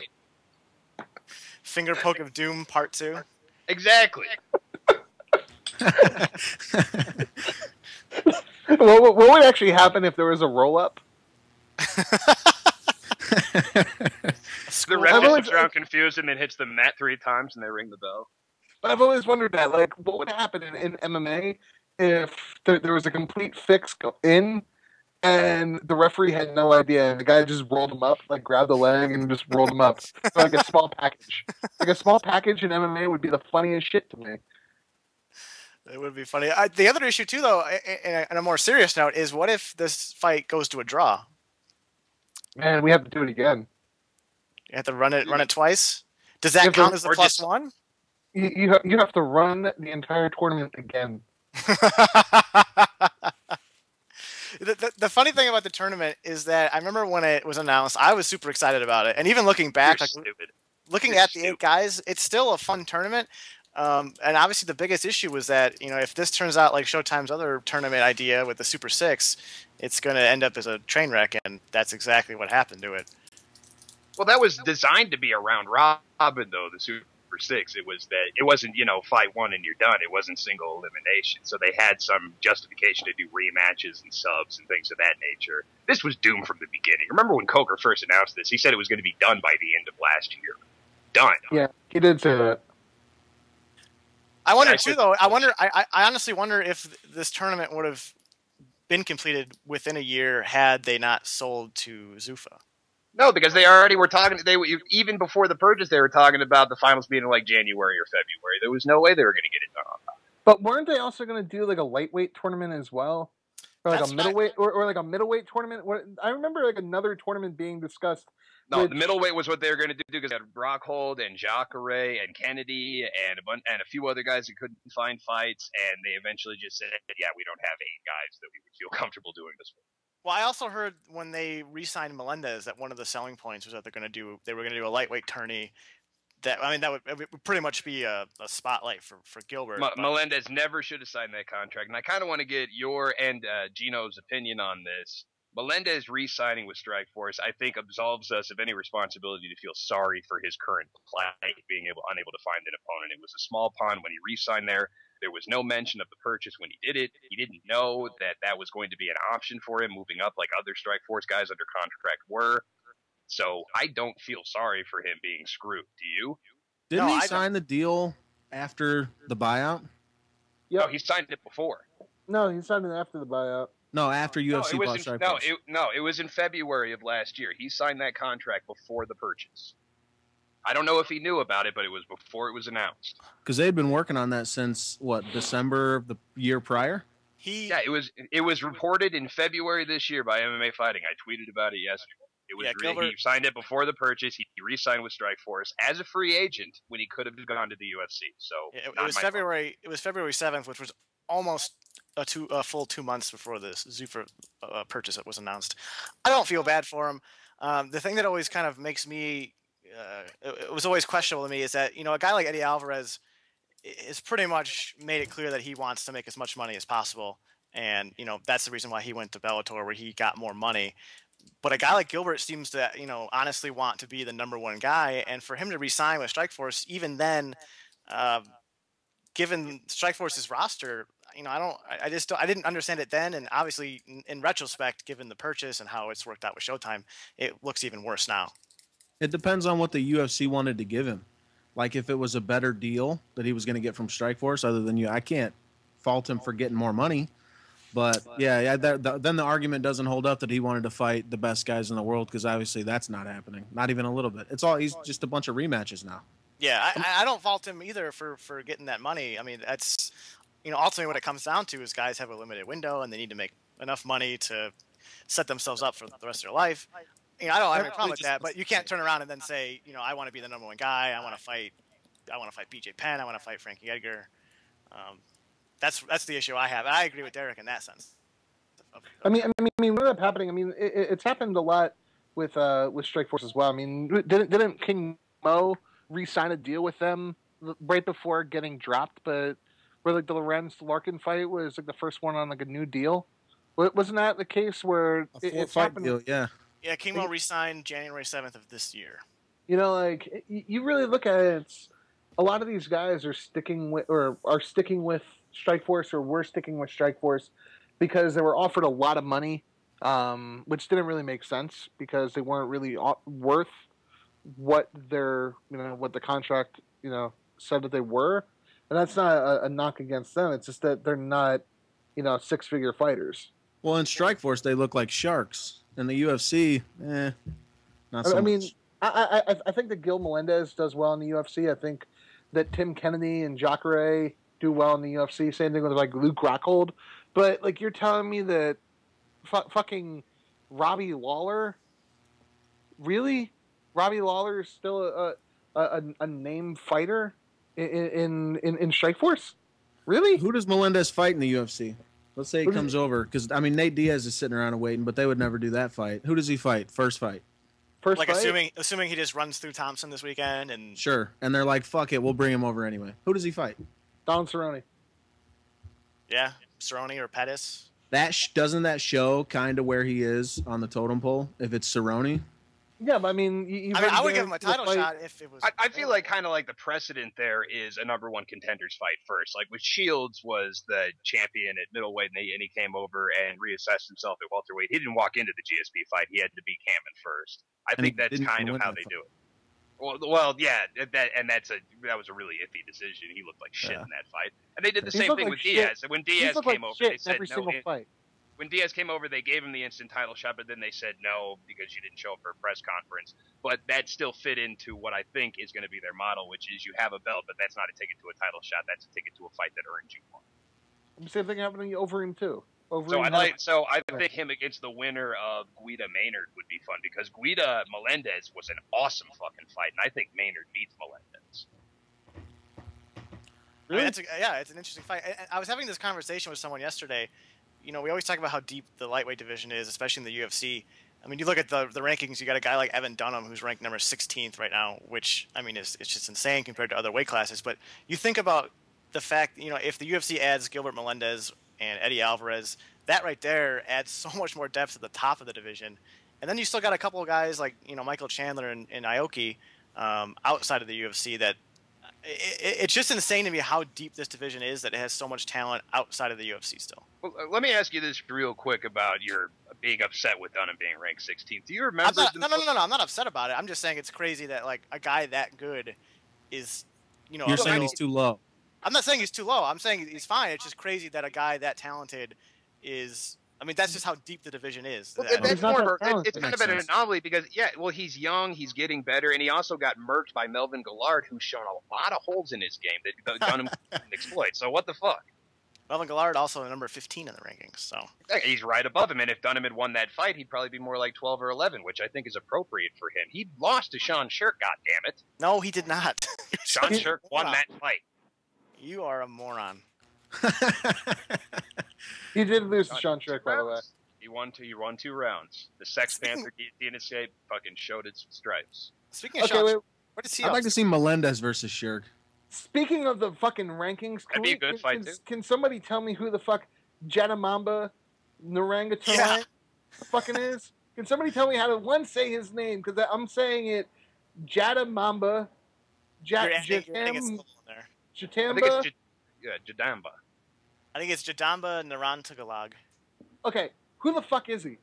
Finger poke of doom, part 2. Exactly. What would actually happen if there was a roll-up? The ref just sits around confused and then hits the mat 3 times and they ring the bell. I've always wondered that. Like, what would happen in MMA if there was a complete fix in and the referee had no idea and the guy just rolled him up, like grabbed the leg and just rolled him up. Like a small package. Like a small package in MMA would be the funniest shit to me. It would be funny. The other issue, too, though, on a more serious note, is what if this fight goes to a draw? Man, we have to do it again. You have to run it twice? Does that count as a +1? You have to run the entire tournament again. The funny thing about the tournament is that I remember when it was announced, I was super excited about it. And even looking back, looking at the 8 guys, it's still a fun tournament. And obviously the biggest issue was that, if this turns out like Showtime's other tournament idea with the Super 6, it's going to end up as a train wreck, and that's exactly what happened to it. Well, that was designed to be a round robin, though, the Super 6. It was that it wasn't, fight one and you're done. It wasn't single elimination. So they had some justification to do rematches and subs and things of that nature. This was doomed from the beginning. Remember when Coker first announced this? He said it was going to be done by the end of last year. Done. Yeah, he did say that. I wonder too, though. I honestly wonder if this tournament would have been completed within a year had they not sold to Zuffa. No, because they already were talking. Even before the purchase, they were talking about the finals being in like January or February. There was no way they were going to get it done on time. But weren't they also going to do like a lightweight tournament as well, or like That's a middleweight, or like a middleweight tournament? I remember like another tournament being discussed. No, the middleweight was what they were going to do because they had Rockhold and Jacare and Kennedy and a few other guys that couldn't find fights, and they eventually just said, "Yeah, we don't have 8 guys that we would feel comfortable doing this with." Well, I also heard when they re-signed Melendez that one of the selling points was that they were going to do a lightweight tourney. That would pretty much be a spotlight for Gilbert. Melendez never should have signed that contract, and I kind of want to get your and Geno's opinion on this. Melendez re-signing with Strikeforce, I think, absolves us of any responsibility to feel sorry for his current plight, being unable to find an opponent. It was a small pond when he re-signed there. There was no mention of the purchase when he did it. He didn't know that was going to be an option for him moving up like other Strikeforce guys under contract were. So I don't feel sorry for him being screwed. Do you? Didn't he sign the deal after the buyout? Yeah, he signed it before. No, he signed it after the buyout. No, after UFC bought Strikeforce. It was in February of last year. He signed that contract before the purchase. I don't know if he knew about it, but it was before it was announced. Because they had been working on that since, December of the year prior? Yeah, it was reported in February this year by MMA Fighting. I tweeted about it yesterday. He signed it before the purchase. He re-signed with Strikeforce as a free agent when he could have gone to the UFC. So it was February. It was February 7th, which was almost a full 2 months before the Zuffa purchase was announced. I don't feel bad for him. The thing that always kind of makes me it was always questionable to me is that a guy like Eddie Alvarez is pretty much made it clear that he wants to make as much money as possible, and that's the reason why he went to Bellator, where he got more money. But a guy like Gilbert seems to, honestly want to be the number one guy, and for him to re-sign with Strikeforce, even then, given Strikeforce's roster, I didn't understand it then, and obviously, in retrospect, given the purchase and how it's worked out with Showtime, it looks even worse now. It depends on what the UFC wanted to give him. Like if it was a better deal that he was going to get from Strikeforce, other than I can't fault him for getting more money. But then the argument doesn't hold up that he wanted to fight the best guys in the world, because obviously that's not happening, not even a little bit. He's just a bunch of rematches now. Yeah, I don't fault him either for getting that money. I mean, that's ultimately what it comes down to is guys have a limited window and they need to make enough money to set themselves up for the rest of their life. I don't have a problem with that, but you can't turn around and then say, I want to be the number one guy. I want to fight BJ Penn. I want to fight Frankie Edgar. That's the issue I have. I agree with Derek in that sense. I mean, what ended up happening? I mean, it's happened a lot with Strikeforce as well. I mean, didn't King Mo re-sign a deal with them right before getting dropped? But where like the Lorenz Larkin fight was like the first one on like a new deal. Wasn't that the case where it's happened? Deal, yeah. Yeah, King Mo re-signed January 7th of this year. Like you really look at it. A lot of these guys are sticking with Strikeforce, or were sticking with Strikeforce because they were offered a lot of money, which didn't really make sense because they weren't really worth what what the contract said that they were, and that's not a knock against them. It's just that they're not 6-figure fighters. Well, in Strikeforce they look like sharks. In the UFC, not so much. I mean, I think that Gil Melendez does well in the UFC. I think that Tim Kennedy and Jacare do well in the UFC. Same thing with like Luke Rockhold. But like you're telling me that fucking Robbie Lawler, really? Robbie Lawler is still a named fighter in Strikeforce? Really? Who does Melendez fight in the UFC? Let's say he comes over, because I mean Nate Diaz is sitting around and waiting, but they would never do that fight. Who does he fight? First fight. Assuming he just runs through Thompson this weekend and sure, and they're like, fuck it, we'll bring him over anyway. Who does he fight? Don Cerrone. Yeah, Cerrone or Pettis. Doesn't that show kind of where he is on the totem pole if it's Cerrone? Yeah, but I mean, I would give him a title shot if it was. I feel like kind of like the precedent there is a number one contenders fight first. Like with Shields was the champion at middleweight, and he came over and reassessed himself at welterweight. He didn't walk into the GSP fight; he had to beat Kamen first. I think that's kind of how they do it. Well, yeah, that was a really iffy decision. He looked like shit in that fight, and they did the same thing with Diaz. When Diaz came over, they said every single fight. when Diaz came over, they gave him the instant title shot, but then they said no because you didn't show up for a press conference. But that still fit into what I think is going to be their model, which is you have a belt, but that's not a ticket to a title shot. That's a ticket to a fight that earns you one. The same thing happening over him too. So I think him against the winner of Guida Maynard would be fun because Guida Melendez was an awesome fucking fight, and I think Maynard beats Melendez. Really? I mean, it's an interesting fight. I was having this conversation with someone yesterday. You know, we always talk about how deep the lightweight division is, especially in the UFC. I mean, you look at the rankings, you got a guy like Evan Dunham who's ranked number 16th right now, which, I mean, it's just insane compared to other weight classes. But you think about the fact, you know, if the UFC adds Gilbert Melendez and Eddie Alvarez, that right there adds so much more depth at the top of the division. And then you still got a couple of guys like, you know, Michael Chandler and Aoki outside of the UFC that it's just insane to me how deep this division is that it has so much talent outside of the UFC still. Well, let me ask you this real quick about your being upset with Dunham being ranked 16th. Do you remember? No, I'm not upset about it. I'm just saying it's crazy that like a guy that good is, you know. You're saying he's too low. I'm not saying he's too low. I'm saying he's fine. It's just crazy that a guy that talented is. I mean, that's just how deep the division is. Well, that's it's kind of an anomaly because, he's young, he's getting better, and he also got murked by Melvin Gillard, who's shown a lot of holes in his game that Dunham couldn't exploit. So what the fuck? Melvin Gillard also number 15 in the rankings. So he's right above him, and if Dunham had won that fight, he'd probably be more like 12 or 11, which I think is appropriate for him. He lost to Sean Shirk, goddammit. No, he did not. Sean Shirk won that fight. You are a moron. He did lose to Sean Shirk, by the way. He won 2 rounds. The Sex Panther guillotine escape fucking showed its stripes. Speaking of Sean Shirk, what is he? I'd like to see Melendez versus Shirk. Speaking of the fucking rankings, that'd be a good fight too. Can somebody tell me who the fuck Jadamamba Narangatonai fucking is? Can somebody tell me how to say his name? Because I'm saying it Jadamamba. Jatamba. Jadamba. I think it's Jadamba Narantagalog. Okay, who the fuck is he?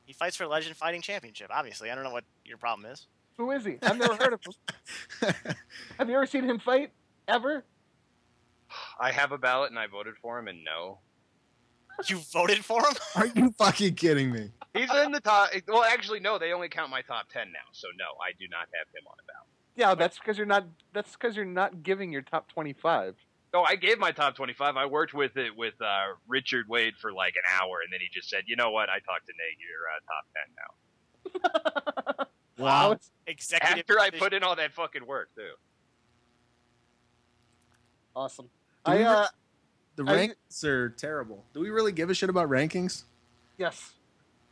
He fights for Legend Fighting Championship, obviously. I don't know what your problem is. Who is he? I've never heard of him. Have you ever seen him fight? Ever? I have a ballot and I voted for him, and no. You voted for him? Are you fucking kidding me? He's in the top. Well, actually, no. They only count my top 10 now, so no, I do not have him on a ballot. Yeah, that's because you're not. That's because you're not giving your top 25. No, I gave my top 25. I worked with Richard Wade for like an hour, and then he just said, "You know what? I talked to Nate. You're top 10 now." Wow. Executive After I put in all that fucking work, too. Awesome. The rankings are terrible. Do we really give a shit about rankings? Yes.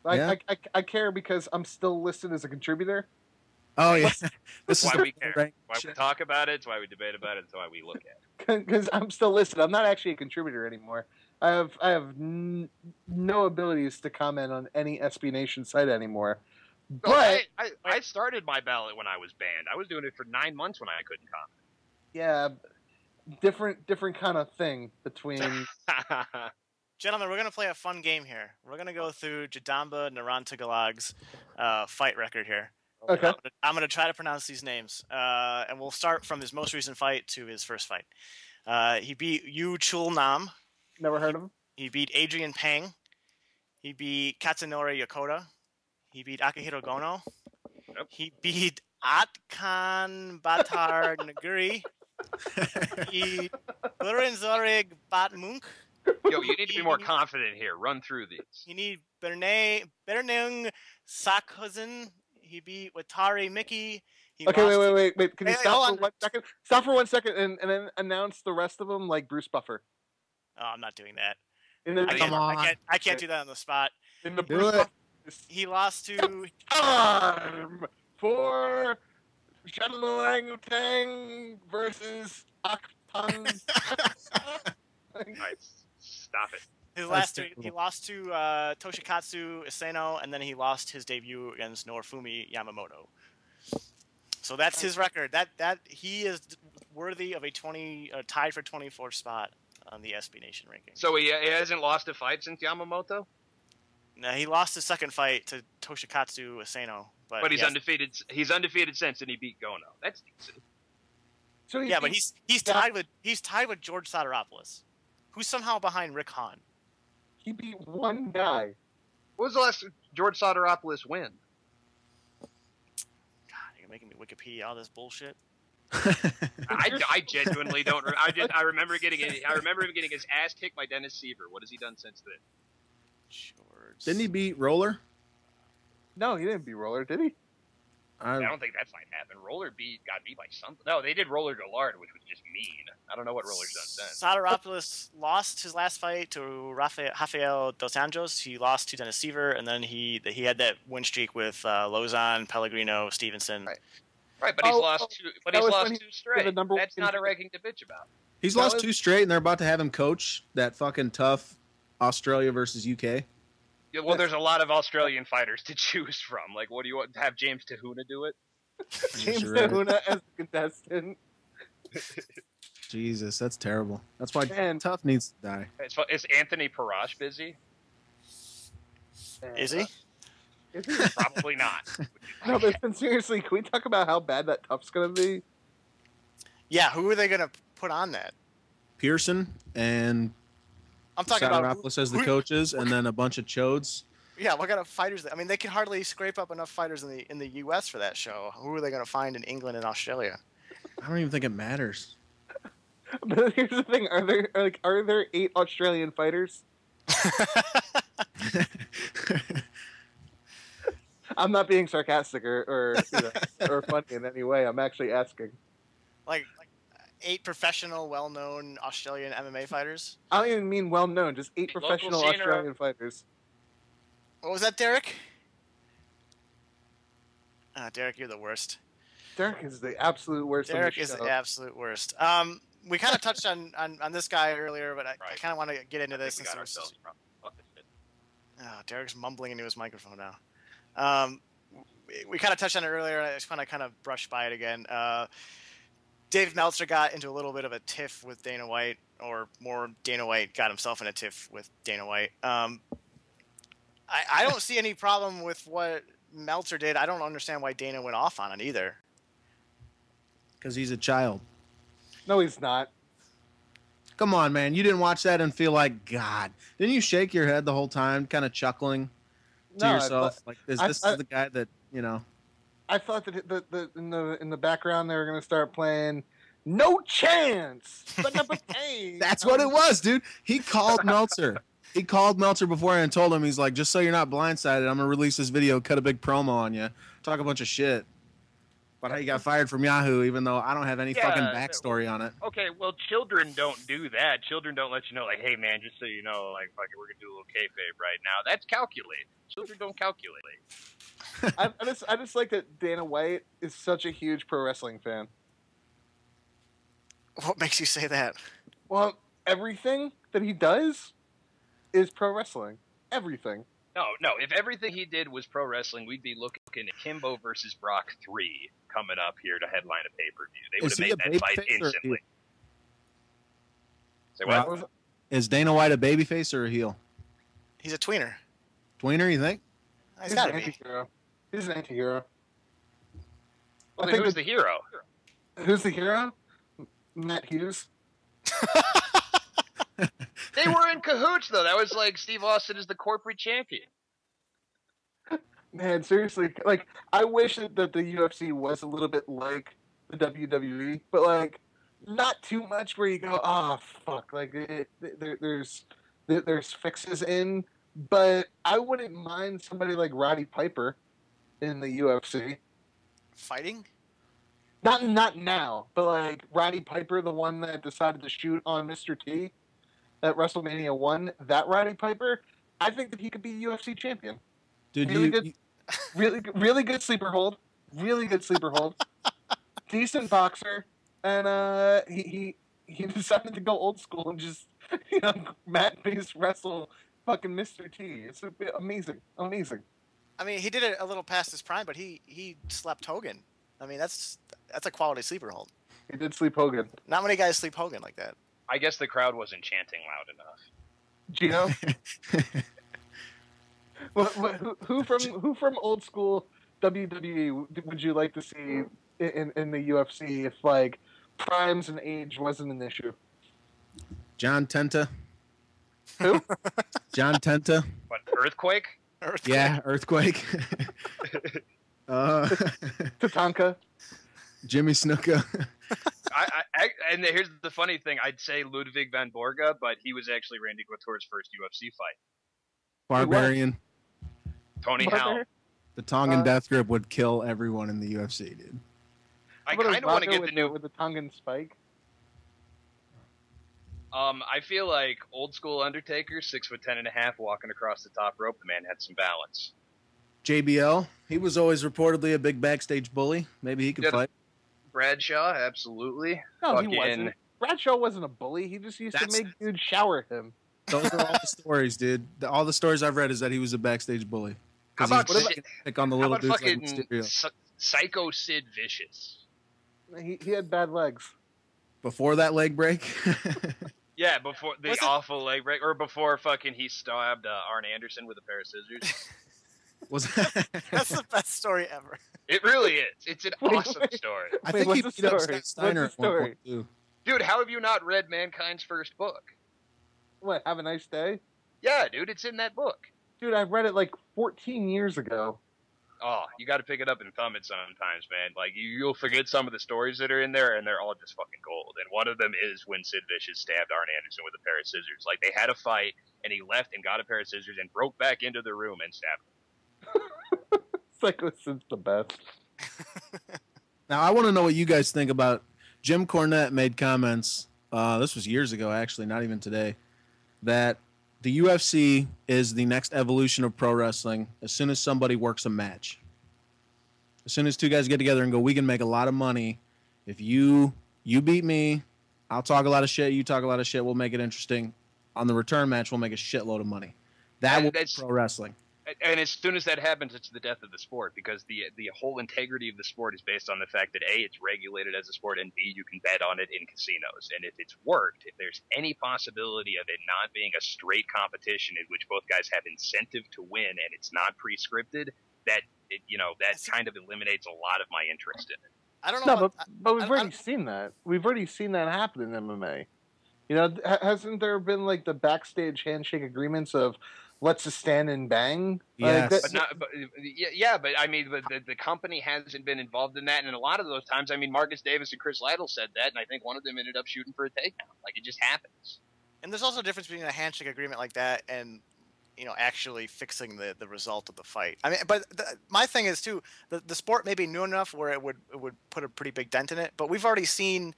Yeah? I care because I'm still listed as a contributor. Oh, yeah. That's why we care. Why we talk about it. It's why we debate about it. It's why we look at it. Because I'm still listed. I'm not actually a contributor anymore. I have no abilities to comment on any SB Nation site anymore. But I started my ballot when I was banned. I was doing it for 9 months when I couldn't comment. Yeah, different kind of thing between. Gentlemen, we're going to play a fun game here. We're going to go through Jadamba Narantagalog's fight record here. Okay. I'm going to try to pronounce these names. And we'll start from his most recent fight to his first fight. He beat Yu Chul Nam. Never heard of him. He beat Adrian Pang. He beat Katsunori Yokota. He beat Akihiro Gono. Yep. He beat Atkan Batar Naguri. He beat Lorenzorig Batmunk. Yo, you need to be more confident here. Run through these. He need Bernung Sakhozen. He beat Watari Mickey. Wait. Can you stop for on. 1 second? Stop for 1 second and then announce the rest of them like Bruce Buffer. Oh, I'm not doing that. Come on. I can't do that on the spot. In the Do Bruce it. Buffer. He lost to. Time for Shadowlang versus Akpan. Nice. Stop it. He lost to Toshikatsu Iseno, and then he lost his debut against Norifumi Yamamoto. So that's his record. That he is worthy of a tied for 24th spot on the SB Nation ranking. So he hasn't lost a fight since Yamamoto? No, he lost his second fight to Toshikatsu Iseno, but he's undefeated. He's undefeated since, and he beat Gono. That's decent. So but he's tied with George Soteropoulos, who's somehow behind Rick Hahn. He beat one guy. What was the last George Soteropoulos win? God, you're making me Wikipedia all this bullshit. I genuinely don't. I remember getting him getting his ass kicked by Dennis Seaver. What has he done since then? George. Didn't he beat Roller? No, he didn't beat Roller, did he? I don't think that fight happened. Roller got beat by something. No, they did Roller Gallard, which was just mean. I don't know what Roller's done since. Soteropoulos lost his last fight to Rafael Dos Anjos. He lost to Dennis Seaver, and then he had that win streak with Lozon, Pellegrino, Stevenson. Right, but he's lost two. But he's lost two straight. That's not a ranking to bitch about. He's lost two straight, and they're about to have him coach that fucking tough Australia versus UK. Yeah, well, there's a lot of Australian fighters to choose from. Like, what do you want? Have James Tahuna do it? James Tahuna as a contestant. Jesus, that's terrible. That's why Tough needs to die. Is Anthony Parash busy? Is he? Is he? Probably not. No, but seriously, can we talk about how bad that Tough's going to be? Yeah, who are they going to put on that? Pearson and I'm talking about as the coaches, and then a bunch of chodes. Yeah, what kind of fighters? I mean, they can hardly scrape up enough fighters in the U.S. for that show. Who are they going to find in England and Australia? I don't even think it matters. But here's the thing: are there 8 Australian fighters? I'm not being sarcastic or funny in any way. I'm actually asking. Like 8 professional, well-known Australian MMA fighters? I don't even mean well-known, just 8 professional Australian fighters. What was that, Derek? Derek, you're the worst. Derek is the absolute worst. Derek is the absolute worst. We kind of touched on this guy earlier, but I kind of want to get into this. Derek's mumbling into his microphone now. We kind of touched on it earlier, and I just want to kind of brush by it again. Dave Meltzer got into a little bit of a tiff with Dana White, or more, Dana White got himself in a tiff with Dana White. I don't see any problem with what Meltzer did. I don't understand why Dana went off on it either. Because he's a child. No, he's not. Come on, man. You didn't watch that and feel like, God. Didn't you shake your head the whole time, kind of chuckling to yourself? This is the guy that, you know. I thought that in the background they were going to start playing "No Chance," but number 8. That's what it was, dude. He called Meltzer. He called Meltzer before and told him, he's like, just so you're not blindsided, I'm going to release this video, cut a big promo on you, talk a bunch of shit about how you got fired from Yahoo, even though I don't have any fucking backstory on it. Okay, well, children don't do that. Children don't let you know, like, hey, man, just so you know, like, fucking, we're going to do a little kayfabe right now. That's calculate. Children don't calculate. I just like that Dana White is such a huge pro wrestling fan. What makes you say that? Well, everything that he does is pro wrestling. Everything. No. If everything he did was pro wrestling, we'd be looking at Kimbo versus Brock 3 coming up here to headline a pay-per-view. They would have made that fight instantly. Say what? Is Dana White a babyface or a heel? He's a tweener. Tweener, you think? He's got to be. He's an anti-hero. Well, then who's the hero? Who's the hero? Matt Hughes. They were in cahoots, though. That was like Steve Austin is the corporate champion. Man, seriously, like, I wish that the UFC was a little bit like the WWE, but, like, not too much where you go, fuck, like, there's fixes in, but I wouldn't mind somebody like Roddy Piper in the UFC. Fighting? Not now, but, like, Roddy Piper, the one that decided to shoot on Mr. T at WrestleMania 1, that Roddy Piper, I think that he could be UFC champion. Dude, really good sleeper hold. Really good sleeper hold. Decent boxer. And he decided to go old school and just, mat-based wrestle fucking Mr. T. It's amazing. Amazing. I mean, he did it a little past his prime, but he slept Hogan. I mean, that's a quality sleeper hold. He did sleep Hogan. Not many guys sleep Hogan like that. I guess the crowd wasn't chanting loud enough. Geno? Who from old school WWE would you like to see in the UFC if, like, primes and age wasn't an issue? John Tenta. Who? John Tenta. What, Earthquake? Yeah, Earthquake. Tatanka. Jimmy Snuka. And here's the funny thing. I'd say Ludwig van Borga, but he was actually Randy Couture's first UFC fight. Barbarian. Tony Howell. The Tongan death grip would kill everyone in the UFC, dude. I kind of want to get the new with the Tongan spike. I feel like old school Undertaker, 6'10.5", walking across the top rope. The man had some balance. JBL, he was always reportedly a big backstage bully. Maybe he could fight. Bradshaw, absolutely. No, he wasn't. Bradshaw wasn't a bully. He just used to make dudes shower him. Those are all the stories, dude. All the stories I've read is that he was a backstage bully. How about pick on the little dudes fucking like Mysterio. Psycho Sid Vicious? He had bad legs. Before that leg break? Yeah, before the awful leg break, or before fucking he stabbed Arn Anderson with a pair of scissors. That's the best story ever. It really is. It's an awesome story. I think he beat up Scott Steiner at one point, too. Dude, how have you not read Mankind's first book? What, Have a Nice Day? Yeah, dude, it's in that book. Dude, I read it like 14 years ago. Oh, you got to pick it up and thumb it sometimes, man. Like, you'll forget some of the stories that are in there, and they're all just fucking gold. And one of them is when Sid Vicious stabbed Arn Anderson with a pair of scissors. Like, they had a fight, and he left and got a pair of scissors and broke back into the room and stabbed him. Psycho Sid's the best. Now, I want to know what you guys think about Jim Cornette made comments, this was years ago, actually, not even today, that the UFC is the next evolution of pro wrestling as soon as somebody works a match. As soon as two guys get together and go, we can make a lot of money. If you beat me, I'll talk a lot of shit, you talk a lot of shit, we'll make it interesting. On the return match, we'll make a shitload of money. That will be pro wrestling. And as soon as that happens, it's the death of the sport, because the whole integrity of the sport is based on the fact that A, it's regulated as a sport, and B, you can bet on it in casinos. And if it's worked, if there's any possibility of it not being a straight competition in which both guys have incentive to win and it's not pre-scripted, that kind of eliminates a lot of my interest in it. I don't know. But we've already seen that. We've already seen that happen in MMA. You know, hasn't there been like the backstage handshake agreements of let's just stand and bang? Yes. But I mean, the company hasn't been involved in that, and a lot of those times, I mean, Marcus Davis and Chris Lytle said that, and I think one of them ended up shooting for a takedown. Like, it just happens. And there's also a difference between a handshake agreement like that and, actually fixing the result of the fight. I mean, but my thing is too, the sport may be new enough where it would put a pretty big dent in it, but we've already seen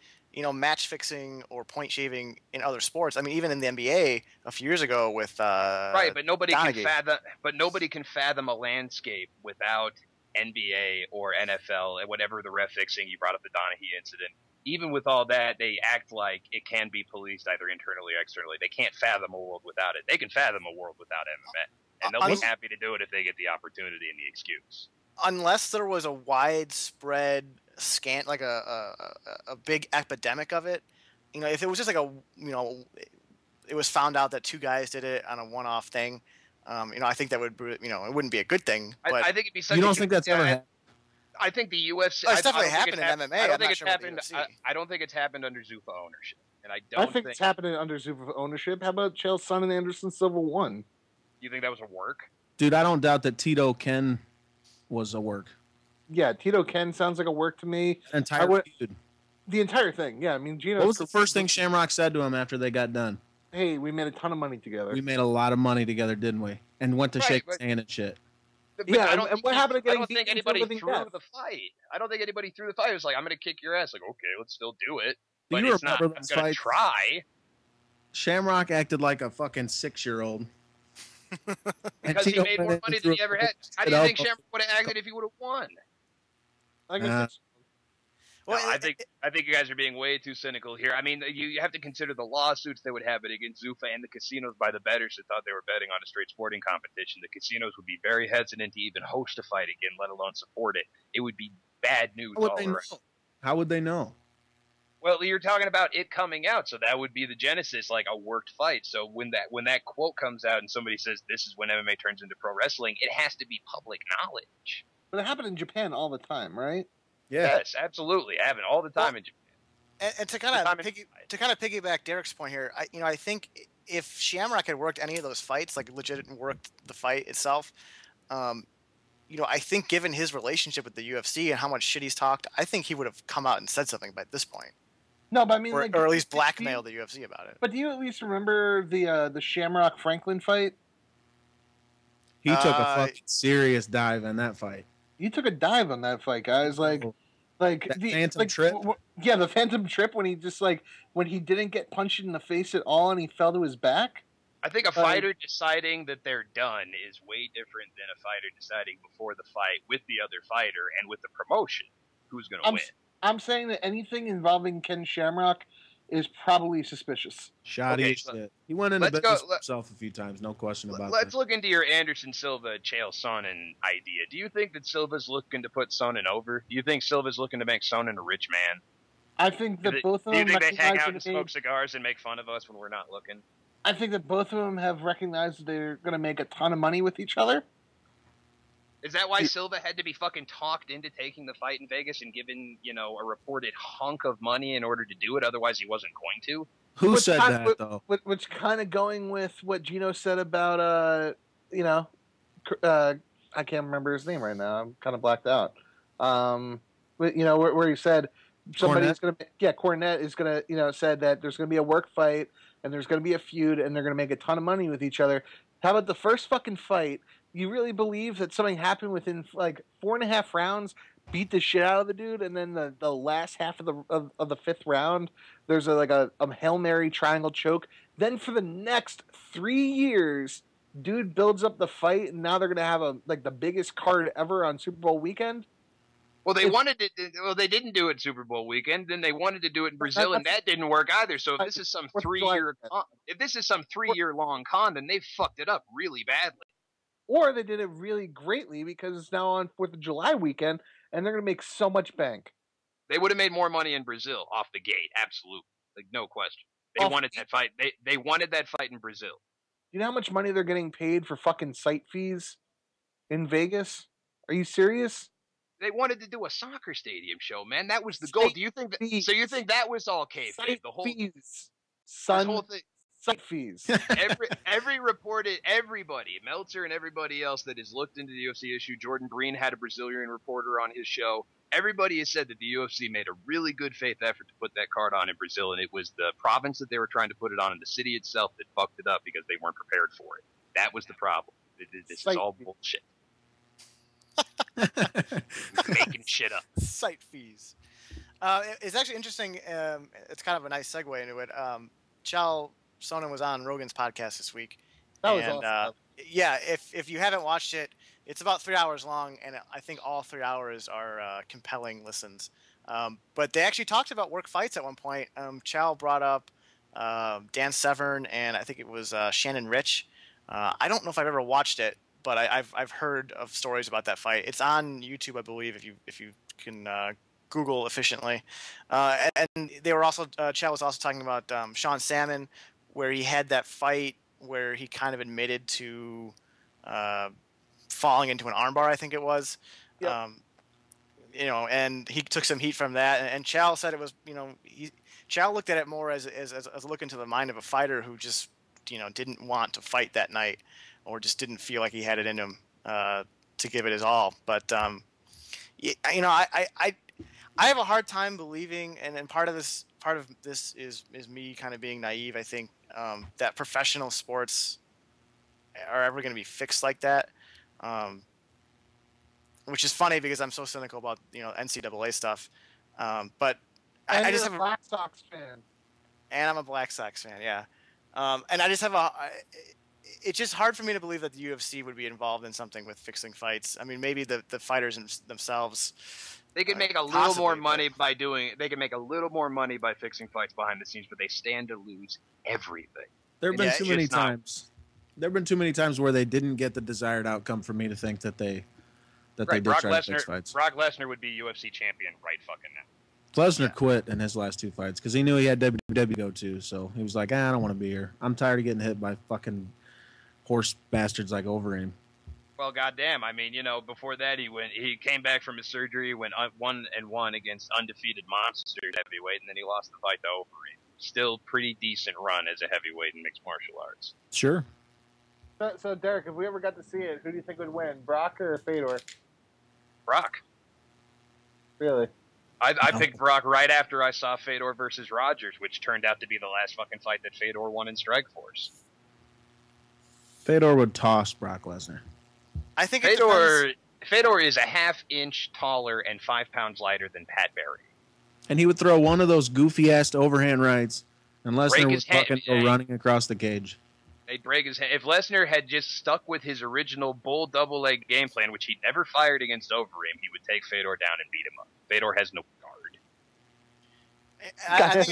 match fixing or point shaving in other sports. I mean, even in the NBA a few years ago with right, but nobody Donaghy. can fathom a landscape without NBA or NFL and whatever the ref fixing. You brought up the Donaghy incident. Even with all that, they act like it can be policed either internally or externally. They can't fathom a world without it. They can fathom a world without MMA, and they'll be happy to do it if they get the opportunity and the excuse. Unless there was a widespread like a big epidemic of it, if it was just like it was found out that two guys did it on a one-off thing, I think that would, it wouldn't be a good thing. But I think it'd be something. You don't think that's ever happened? I think the UFC. It's definitely happened in MMA. I don't think it's happened. I don't think it's happened under Zuffa ownership, and I think it's happening under Zuffa ownership. How about Chael Sonnen and Anderson Silva 1? You think that was a work? Dude, I don't doubt that Tito Ken was a work. Yeah, Tito Ken sounds like a work to me. The entire thing, yeah. I mean, Geno. What was the first thing Shamrock said to him after they got done? Hey, we made a ton of money together. We made a lot of money together, didn't we? And went to shake his hand and shit. But yeah, and what happened to getting I don't think anybody threw the fight. I don't think anybody threw the fight. It was like, I'm going to kick your ass. Like, okay, let's still do it. But it's not. I'm going to try. Shamrock acted like a fucking 6-year-old. Because he made more money than he ever had. How do you think Shamrock would have acted if he would have won? Well, I think you guys are being way too cynical here. I mean, you have to consider the lawsuits that would happen against Zuffa and the casinos by the bettors that thought they were betting on a straight sporting competition. The casinos would be very hesitant to even host a fight again, let alone support it. It would be bad news all around. How would they know? Well, you're talking about it coming out, so that would be the genesis, like a worked fight. So when that quote comes out and somebody says this is when MMA turns into pro wrestling, it has to be public knowledge. But it happened in Japan all the time, right? Yeah. Yes, absolutely. I have it all the time in Japan. And to kind of piggyback Derek's point here, I think if Shamrock had worked any of those fights, like legit worked the fight itself, I think given his relationship with the UFC and how much shit he's talked, I think he would have come out and said something by this point. No, but I mean, or at least blackmailed the UFC about it. But do you at least remember the Shamrock Franklin fight? He took a fucking serious dive in that fight. You took a dive on that fight, guys. Like the Phantom Trip. Yeah, the Phantom Trip when he just when he didn't get punched in the face at all and he fell to his back. I think a fighter deciding that they're done is way different than a fighter deciding before the fight with the other fighter and with the promotion who's going to win. I'm saying that anything involving Ken Shamrock is probably suspicious. Shoddy shit. He went into business himself a few times, no question about that. Let's look into your Anderson Silva Chael Sonnen idea. Do you think that Silva's looking to put Sonnen over? Do you think Silva's looking to make Sonnen a rich man? I think that both of them. Do you think they hang out and smoke cigars and make fun of us when we're not looking? I think that both of them have recognized that they're going to make a ton of money with each other. Is that why Silva had to be fucking talked into taking the fight in Vegas and given, a reported hunk of money in order to do it? Otherwise, he wasn't going to. Who said that, though? Which kind of going with what Geno said about, I can't remember his name right now. I'm kind of blacked out. But, where he said somebody's going to, Cornette is going to, said that there's going to be a work fight and there's going to be a feud and they're going to make a ton of money with each other. How about the first fucking fight? You really believe that something happened within 4.5 rounds, beat the shit out of the dude, and then the last half of the fifth round, there's a Hail Mary triangle choke. Then for the next 3 years, dude builds up the fight, and now they're gonna have the biggest card ever on Super Bowl weekend. Well, they didn't do it Super Bowl weekend. Then they wanted to do it in Brazil, and that didn't work either. So if this is some 3-year long con, then they fucked it up really badly. Or they did it really greatly because it's now on 4th of July weekend, and they're going to make so much bank. They would have made more money in Brazil off the gate, absolutely, no question. They wanted that fight. They wanted that fight in Brazil. You know how much money they're getting paid for fucking site fees in Vegas? Are you serious? They wanted to do a soccer stadium show, man. That was the goal. Do you think that? So you think that was all kayfabe? The whole fees, son. Whole thing. Site fees. Everybody, Meltzer and everybody else that has looked into the UFC issue, Jordan Breen had a Brazilian reporter on his show. Everybody has said that the UFC made a really good faith effort to put that card on in Brazil, and it was the province that they were trying to put it on in the city itself that fucked it up because they weren't prepared for it. That was the problem. This is all bullshit. Making shit up. Site fees. It's actually interesting. It's kind of a nice segue into it. Chael Sonnen was on Rogan's podcast this week. That was awesome. Yeah, if you haven't watched it, it's about 3 hours long, and I think all 3 hours are compelling listens. But they actually talked about work fights at one point. Chael brought up Dan Severn, and I think it was Shannon Rich. I don't know if I've ever watched it, but I've heard of stories about that fight. It's on YouTube, I believe, if you can Google efficiently. And they were also Chael was also talking about Sean Salmon, where he had that fight where he kind of admitted to falling into an armbar, I think it was. Yep. And he took some heat from that. And Chael said it was, Chael looked at it more as a look into the mind of a fighter who just, didn't want to fight that night or just didn't feel like he had it in him to give it his all. But, I have a hard time believing, and part of this is me kind of being naive. I think that professional sports are ever going to be fixed like that, which is funny because I'm so cynical about NCAA stuff. But I just have a Black Sox fan, and I'm a Black Sox fan. Yeah, and I just have it's just hard for me to believe that the UFC would be involved in something with fixing fights. I mean, maybe the fighters themselves. They could make a little more money by They could make a little more money by fixing fights behind the scenes, but they stand to lose everything. There have been too many times. There have been too many times where they didn't get the desired outcome for me to think that they did try to fix fights. Brock Lesnar would be UFC champion right fucking now. Lesnar quit in his last 2 fights because he knew he had WWE to go to, so he was like, I don't want to be here. I'm tired of getting hit by fucking horse bastards like Overeem. Well, goddamn. I mean, before that he came back from his surgery, went 1-1 against undefeated monster heavyweight, and then he lost the fight to Overeem. still pretty decent run as a heavyweight in mixed martial arts. Sure. So Derek, if we ever got to see it, who do you think would win, Brock or Fedor? Brock. Really? I picked Brock right after I saw Fedor versus Rogers, which turned out to be the last fucking fight that Fedor won in Strikeforce. Fedor would toss Brock Lesnar. I think Fedor is a half-inch taller and 5 pounds lighter than Pat Barry. And he would throw one of those goofy-ass overhand rights, and Lesnar would fucking go head. running across the cage. They'd break his head. If Lesnar had just stuck with his original bull double leg game plan, which he never fired against Overeem, he would take Fedor down and beat him up. Fedor has no guard. I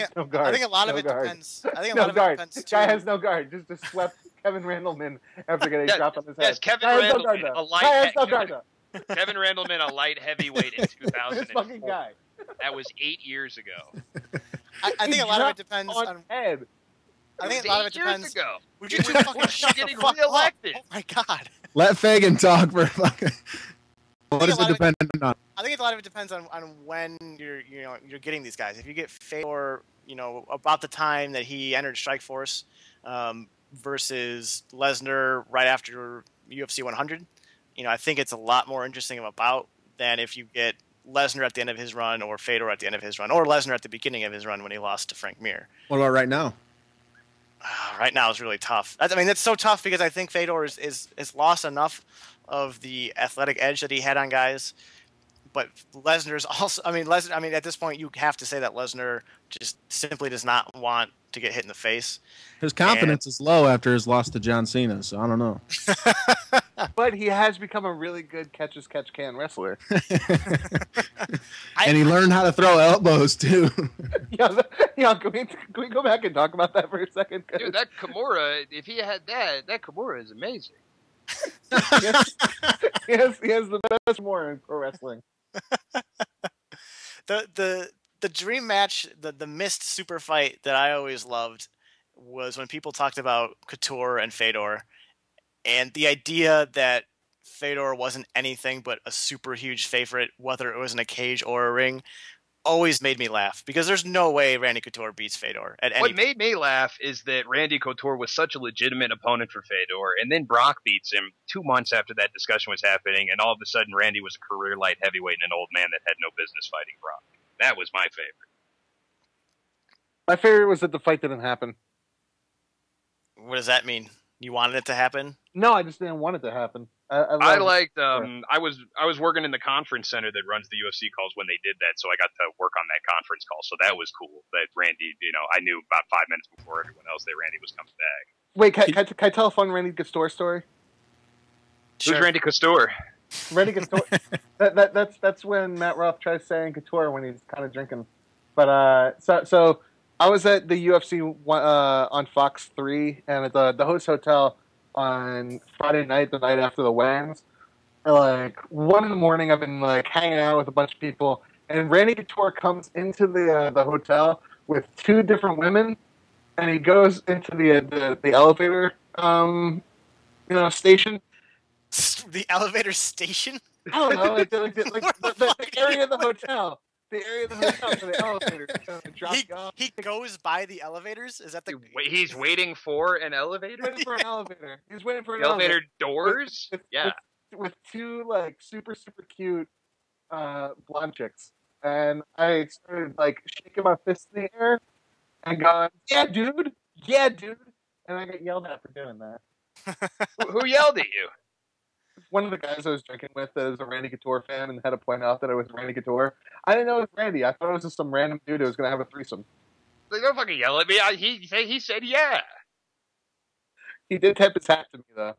think a lot of it depends. I think a lot of it depends too. Guy has no guard. Just swept Kevin Randleman after getting dropped on his head. Yes, Kevin Randleman, Kevin Randleman, a light heavyweight in 2004. This fucking guy. That was 8 years ago. I think a lot of it depends on head. I think a lot of it depends. Ago. Would you two fucking shut the fuck reelected? up? Oh my god. Let Fagan talk for fucking. What does it depend on? I think a lot of it depends on when you're getting these guys. If you get Fedor, about the time that he entered Strikeforce, versus Lesnar right after UFC 100, I think it's a lot more interesting about than if you get Lesnar at the end of his run or Fedor at the end of his run or Lesnar at the beginning of his run when he lost to Frank Mir. What about right now? Right now is really tough. It's so tough because I think Fedor is lost enough of the athletic edge that he had on guys. But Lesnar's also, at this point, you have to say that Lesnar just simply does not want to get hit in the face. His confidence is low after his loss to John Cena, so I don't know. But he has become a really good catch-as-catch-can wrestler. And he learned how to throw elbows, too. Can we go back and talk about that for a second? Dude, that Kimura, if he had that Kimura is amazing. He has the best more in pro wrestling. The dream match, the missed super fight that I always loved was when people talked about Couture and Fedor, and the idea that Fedor wasn't anything but a super huge favorite, whether it was in a cage or a ring, always made me laugh because there's no way Randy Couture beats Fedor at any. What made me laugh is that Randy Couture was such a legitimate opponent for Fedor, and then Brock beats him 2 months after that discussion was happening, and all of a sudden Randy was a career light heavyweight and an old man that had no business fighting Brock. That was my favorite. My favorite was that the fight didn't happen. What does that mean? You wanted it to happen? No, I just didn't want it to happen. I liked. I was working in the conference center that runs the UFC calls when they did that, so I got to work on that conference call. So that was cool. That Randy, I knew about 5 minutes before everyone else that Randy was coming back. Wait, can I tell a fun Randy Couture story? Sure. Who's Randy Couture? Randy Couture. that's when Matt Roth tries saying Couture when he's kind of drinking. But so I was at the UFC on Fox 3 and at the host hotel on Friday night, the night after the weigh-ins. Like 1 a.m, I've been like hanging out with a bunch of people, and Randy Couture comes into the hotel with 2 different women, and he goes into the elevator station. The elevator station? I don't know, the area of the hotel. The area of the hotel for the elevator. He goes by the elevators? Is that the... He's waiting for an elevator? He's waiting for an elevator. He's waiting for an elevator doors? With 2, like, super, super cute blonde chicks. And I started, like, shaking my fist in the air and going, yeah, dude! Yeah, dude! And I got yelled at for doing that. Who yelled at you? One of the guys I was drinking with that is a Randy Couture fan and had to point out that it was Randy Couture. I didn't know it was Randy. I thought it was just some random dude who was going to have a threesome. Like, don't fucking yell at me. He said yeah. He did tip his hat to me, though.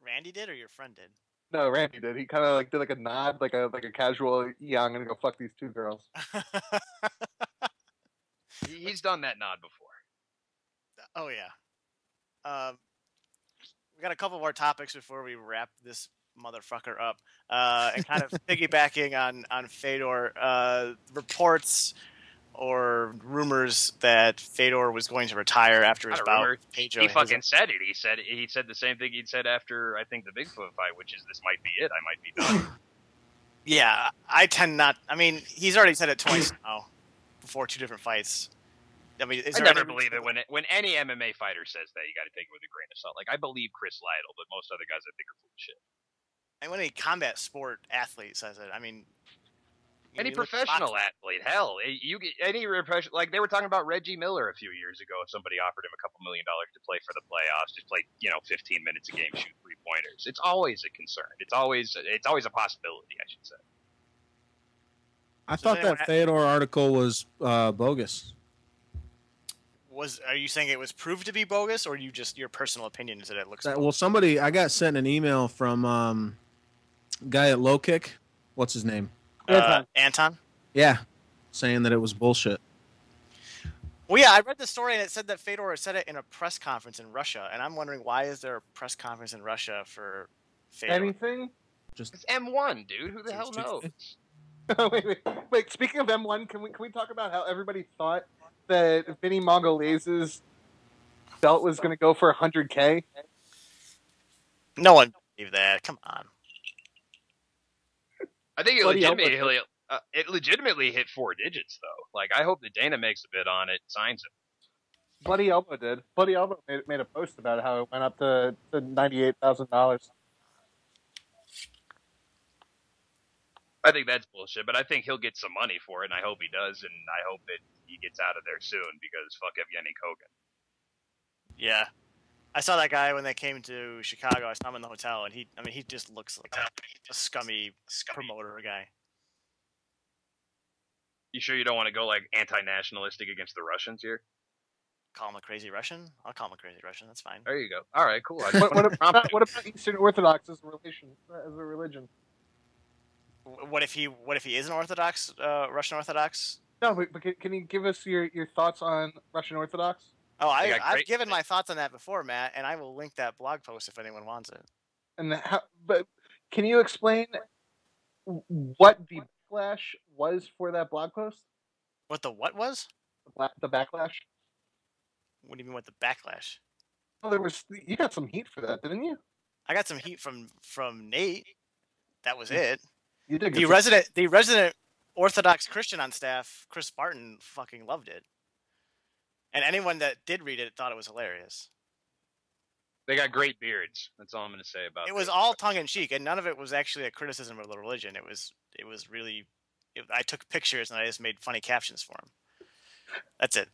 Randy did or your friend did? No, Randy did. He kind of like did like a nod, like a casual, yeah, I'm going to go fuck these 2 girls. He's done that nod before. Oh, yeah. We got a couple more topics before we wrap this motherfucker up. And kind of piggybacking on Fedor, reports or rumors that Fedor was going to retire after his bout with Pedro. He fucking said it. He said the same thing he'd said after, I think, the Bigfoot fight, which is, this might be it. I might be done. Yeah, I tend not. I mean, he's already said it twice now. before 2 different fights. I mean, I never believe it when any MMA fighter says that. You got to take it with a grain of salt. Like, I believe Chris Lytle, but most other guys I think are full of shit. And when a combat sport athlete says it, I mean, any professional athlete, hell, you get any like they were talking about Reggie Miller a few years ago. If somebody offered him a couple $1 million to play for the playoffs, just play 15 minutes a game, shoot 3-pointers. It's always a concern. It's always a possibility, I should say. I thought that Fedor article was bogus. Are you saying it was proved to be bogus, or your personal opinion is that it looks? Well, I got sent an email from guy at Low Kick. What's his name? Anton? Yeah, saying that it was bullshit. Well, yeah, I read the story and it said that Fedor said it in a press conference in Russia, and I'm wondering why is there a press conference in Russia for Fedor? Anything? It's M1, dude. Who the hell knows? wait. Speaking of M1, can we talk about how everybody thought that Vinny Mogolez's belt was going to go for $100K? No one believed that. Come on. I think it legitimately hit 4 digits, though. Like, I hope that Dana makes a bid on it, signs it. Bloody Elbow did. Bloody Elbow made a post about how it went up to $98,000. I think that's bullshit, but I think he'll get some money for it, and I hope he does, and I hope that he gets out of there soon, because fuck Evgeny Kogan. Yeah. I saw that guy when they came to Chicago. I saw him in the hotel, and he just looks like a scummy promoter guy. You sure you don't want to go like anti-nationalistic against the Russians here? Call him a crazy Russian? I'll call him a crazy Russian. That's fine. There you go. All right, cool. What about Eastern Orthodox as a religion? What if he is an Orthodox, Russian Orthodox? No, but can you give us your thoughts on Russian Orthodox? Oh, I've given my thoughts on that before, Matt, and I will link that blog post if anyone wants it. But can you explain what the backlash was for that blog post? What the what was? The backlash. What do you mean with the backlash? Well, you got some heat for that, didn't you? I got some heat from Nate. That was it. You did. The resident Orthodox Christian on staff, Chris Barton, fucking loved it. And anyone that did read it thought it was hilarious. They got great beards. That's all I'm going to say about it. It was all tongue-in-cheek, and none of it was actually a criticism of the religion. It was really... I took pictures, and I just made funny captions for them. That's it.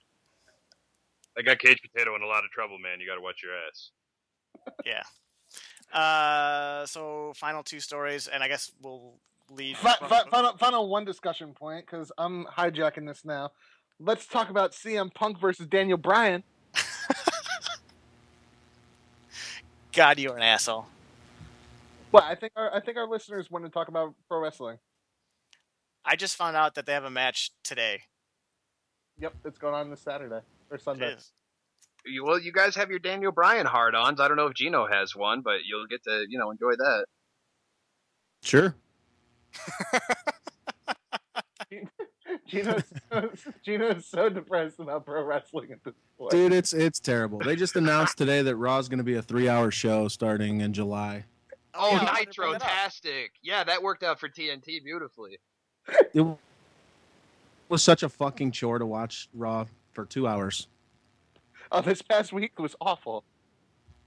They got Cage Potato in a lot of trouble, man. You got to watch your ass. Yeah. So, final 2 stories, and I guess we'll lead... Final one discussion point, because I'm hijacking this now. Let's talk about CM Punk versus Daniel Bryan. God, you're an asshole. Well, I think our listeners want to talk about pro wrestling. I just found out that they have a match today. Yep, it's going on this Saturday or Sunday. Well, you guys have your Daniel Bryan hard-ons. I don't know if Geno has one, but you'll get to enjoy that. Sure. Geno's so depressed about pro wrestling at this point. Dude, it's terrible. They just announced today that Raw's going to be a 3-hour show starting in July. Oh, yeah, Nitro-tastic. Yeah, that worked out for TNT beautifully. It was such a fucking chore to watch Raw for 2 hours. Oh, this past week was awful.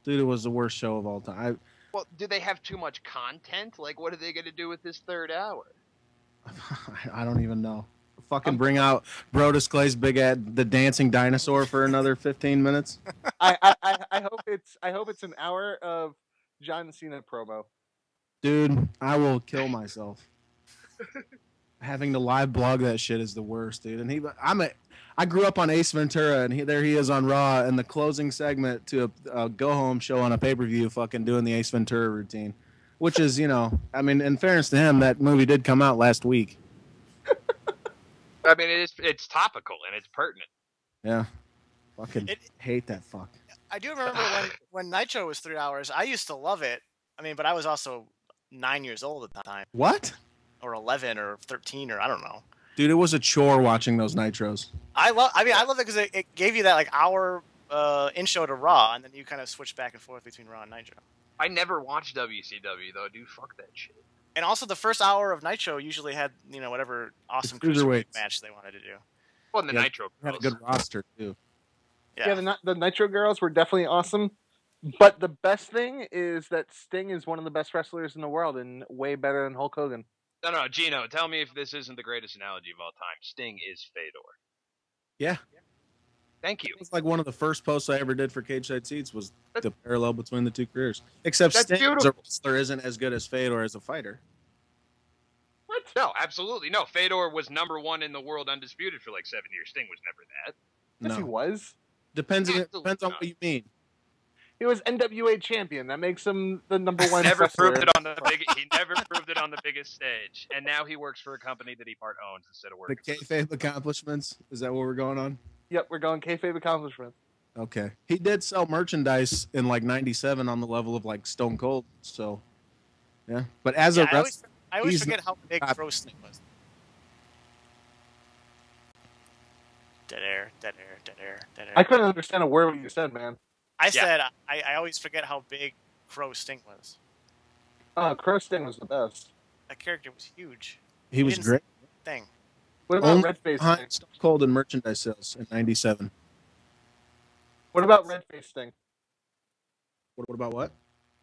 Dude, it was the worst show of all time. Well, do they have too much content? Like, what are they going to do with this 3rd hour? I don't even know. Fucking bring out Brodus Clay's the dancing dinosaur for another 15 minutes. I hope it's an hour of John Cena promo. Dude, I will kill myself. Having to live blog that shit is the worst, dude. And I grew up on Ace Ventura, and there he is on Raw in the closing segment to a go home show on a pay-per-view, fucking doing the Ace Ventura routine, which is, I mean, in fairness to him, that movie did come out last week. I mean, it's topical and it's pertinent. Yeah. Fucking hate that fuck. I do remember when Nitro was 3 hours. I used to love it. I mean, but I was also 9 years old at the time. What? Or 11 or 13 or I don't know. Dude, it was a chore watching those Nitros. I love it because it gave you that like hour intro to Raw, and then you kind of switch back and forth between Raw and Nitro. I never watched WCW though, dude. Fuck that shit. And also, the first hour of Nitro usually had whatever awesome cruiserweight match they wanted to do. Well, and the Yeah, Nitro Had a girls. good roster too. Yeah, the Nitro girls were definitely awesome. But the best thing is that Sting is one of the best wrestlers in the world and way better than Hulk Hogan. No, Geno, tell me if this isn't the greatest analogy of all time. Sting is Fedor. Yeah. Thank you. It was like one of the first posts I ever did for Cage Side Seats was the parallel between the two careers. Except That's Sting as a beautiful. wrestler isn't as good as Fedor as a fighter. What? No, absolutely. No, Fedor was #1 in the world undisputed for like 7 years. Sting was never that. Yes, he was. Depends on Absolutely what you mean. He was NWA champion. That makes him the #1 Never wrestler. proved it on the he never proved it on the biggest stage. And now he works for a company that he part owns instead of The working. kayfabe accomplishments. Is that what we're going on? Yep, we're going kayfabe accomplishments. Okay. He did sell merchandise in like '97 on the level of like Stone Cold. So, yeah. But as a wrestler, I always he's forget how big not- Crow Sting was. Dead air, dead air, dead air, dead air. I couldn't understand a word what you said, man. I said I always forget how big Crow Sting was. Crow Sting was the best. That character was huge. he was didn't great. Thing. What about Only Red Face behind Sting? Stone Cold in merchandise sales in '97. What about Red Face Sting? What about what?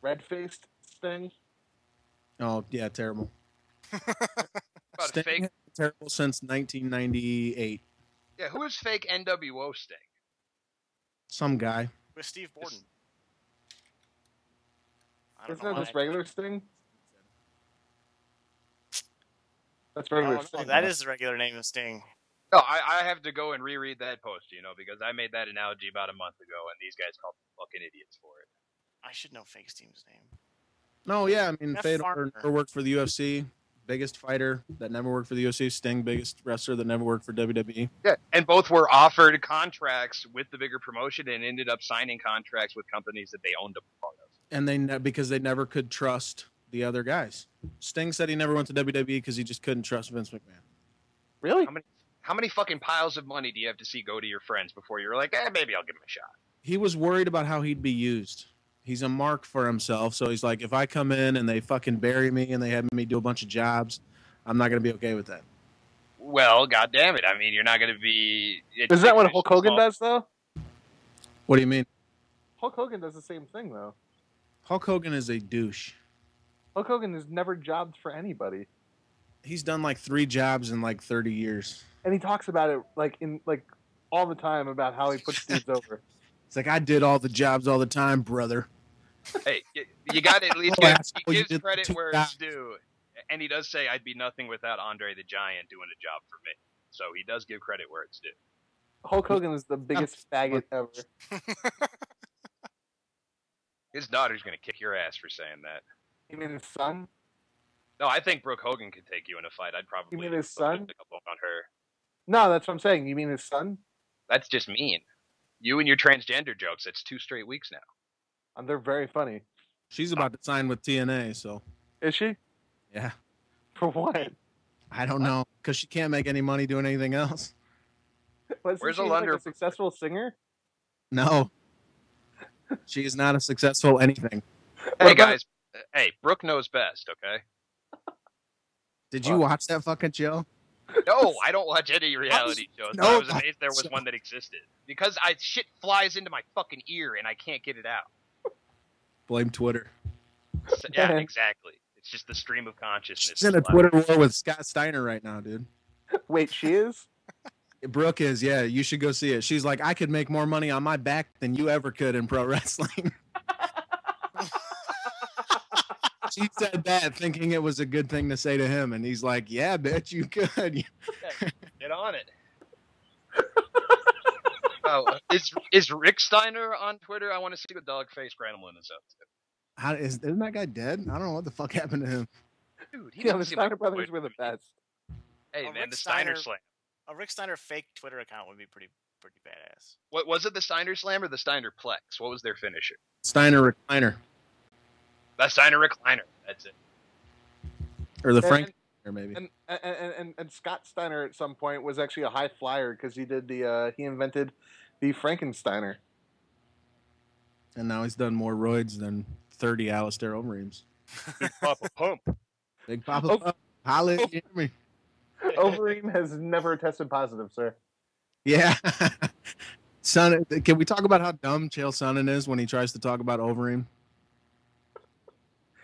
Red Faced Sting? Oh, yeah, terrible. About Sting fake. has been terrible since 1998. Yeah, who is fake NWO Sting? Some guy. With Steve Borden. Isn't that just regular Sting? That's regular Sting. That is the regular name of Sting. No, I have to go and reread that post, because I made that analogy about a month ago, and these guys called me fucking idiots for it. I should know Fake Steam's name. No, yeah, I mean, Jeff Fedor Farmer. never worked for the UFC. Biggest fighter that never worked for the UFC. Sting, biggest wrestler that never worked for WWE. Yeah, and both were offered contracts with the bigger promotion and ended up signing contracts with companies that they owned a part of. And because they never could trust the other guys. Sting said he never went to WWE because he just couldn't trust Vince McMahon. Really? How many fucking piles of money do you have to see go to your friends before you're like, maybe I'll give him a shot? He was worried about how he'd be used. He's a mark for himself, so he's like, if I come in and they fucking bury me and they have me do a bunch of jobs, I'm not going to be okay with that. Well, God damn it. I mean, you're not going to be... Isn't that what Hulk Hogan does, though? What do you mean? Hulk Hogan does the same thing, though. Hulk Hogan is a douche. Hulk Hogan has never jobbed for anybody. He's done like 3 jobs in like 30 years. And he talks about it all the time about how he puts dudes over. It's like, I did all the jobs all the time, brother. Hey, you got to at least You give did credit 2 where jobs. it's due. And he does say, I'd be nothing without Andre the Giant doing a job for me. So he does give credit where it's due. Hulk Hogan is the biggest faggot ever. His daughter's going to kick your ass for saying that. You mean his son? No, I think Brooke Hogan could take you in a fight. I'd probably... You mean his son? pick up on her. No, that's what I'm saying. You mean his son? That's just mean. You and your transgender jokes, that's 2 straight weeks now. And they're very funny. She's about to sign with TNA, so Is she? yeah. For what? I don't know, because she can't make any money doing anything else. Wasn't Where's she the like Lunder- a successful singer? No. She is not a successful anything. Hey, guys. Hey, Brooke knows best, okay? Did you watch that fucking show? No, I don't watch any reality shows. No, but I was amazed there was so- one that existed. Because shit flies into my fucking ear and I can't get it out. Blame Twitter. So, yeah, exactly. It's just the stream of consciousness. She's in a Twitter war with Scott Steiner right now, dude. Wait, she is? Brooke is, yeah. You should go see it. She's like, I could make more money on my back than you ever could in pro wrestling. She said that thinking it was a good thing to say to him, and he's like, yeah, bitch, you could. Get on it. Oh, is Rick Steiner on Twitter? I want to see what Dogface Granolin is up to. Isn't that guy dead? I don't know what the fuck happened to him. Dude, he Yeah, doesn't the seem like Steiner a brothers boy were the to me. best. Hey, A man, Rick the Steiner Steiner- Slam. A Rick Steiner fake Twitter account would be pretty badass. What was it? The Steiner Slam or the Steiner Plex? What was their finisher? Steiner Recliner. The Steiner Recliner. That's it. Or the And- Frank, or maybe. And Scott Steiner at some point was actually a high flyer because he did he invented the Frankensteiner. And now he's done more roids than 30 Alistair Overeems. Big Papa Pump. Big Papa Pump. Holla at me. Overeem has never tested positive, sir. Yeah. Son, can we talk about how dumb Chael Sonnen is when he tries to talk about Overeem?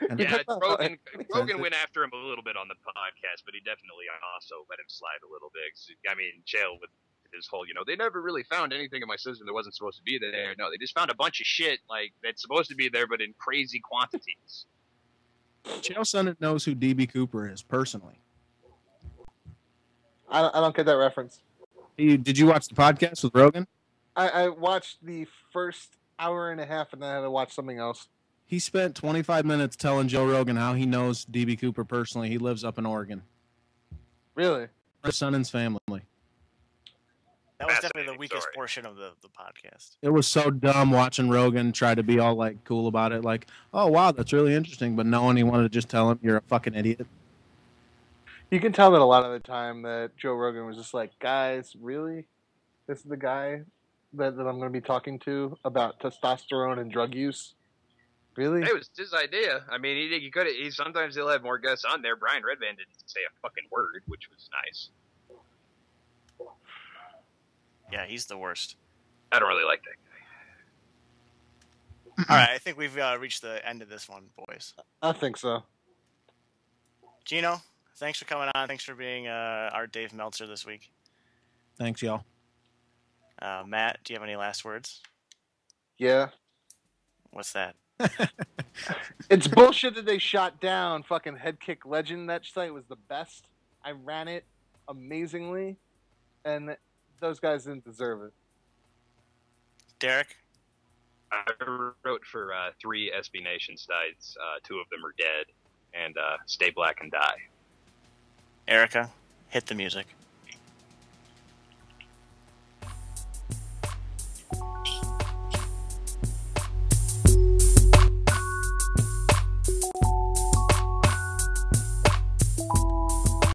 And Yeah, Rogan went after him a little bit on the podcast, but he definitely also let him slide a little bit. I mean, Chael with his whole, they never really found anything in my system that wasn't supposed to be there. No, they just found a bunch of shit that's supposed to be there, but in crazy quantities. Chael Sonnen knows who DB Cooper is personally. I don't get that reference. Did you watch the podcast with Rogan? I watched the first hour and a half, and then I had to watch something else. He spent 25 minutes telling Joe Rogan how he knows DB Cooper personally. He lives up in Oregon. Really? Sonnen's family. That was definitely the weakest portion of the podcast. It was so dumb watching Rogan try to be all cool about it. Like, oh, wow, that's really interesting. But knowing he wanted to just tell him you're a fucking idiot. You can tell that a lot of the time that Joe Rogan was just like, guys, really? This is the guy that I'm going to be talking to about testosterone and drug use? Really? It was his idea. I mean, he could have. Sometimes he'll have more guests on there. Brian Redband didn't say a fucking word, which was nice. Yeah, he's the worst. I don't really like that guy. All right, I think we've reached the end of this one, boys. I think so. Geno, thanks for coming on. Thanks for being our Dave Meltzer this week. Thanks, y'all. Matt, do you have any last words? Yeah. What's that? It's bullshit that they shot down fucking Head Kick Legend. That site was the best. I ran it amazingly, and those guys didn't deserve it. Derek? I wrote for 3 SB Nation sites. 2 of them are dead. And Stay Black and Die. Erica, hit the music.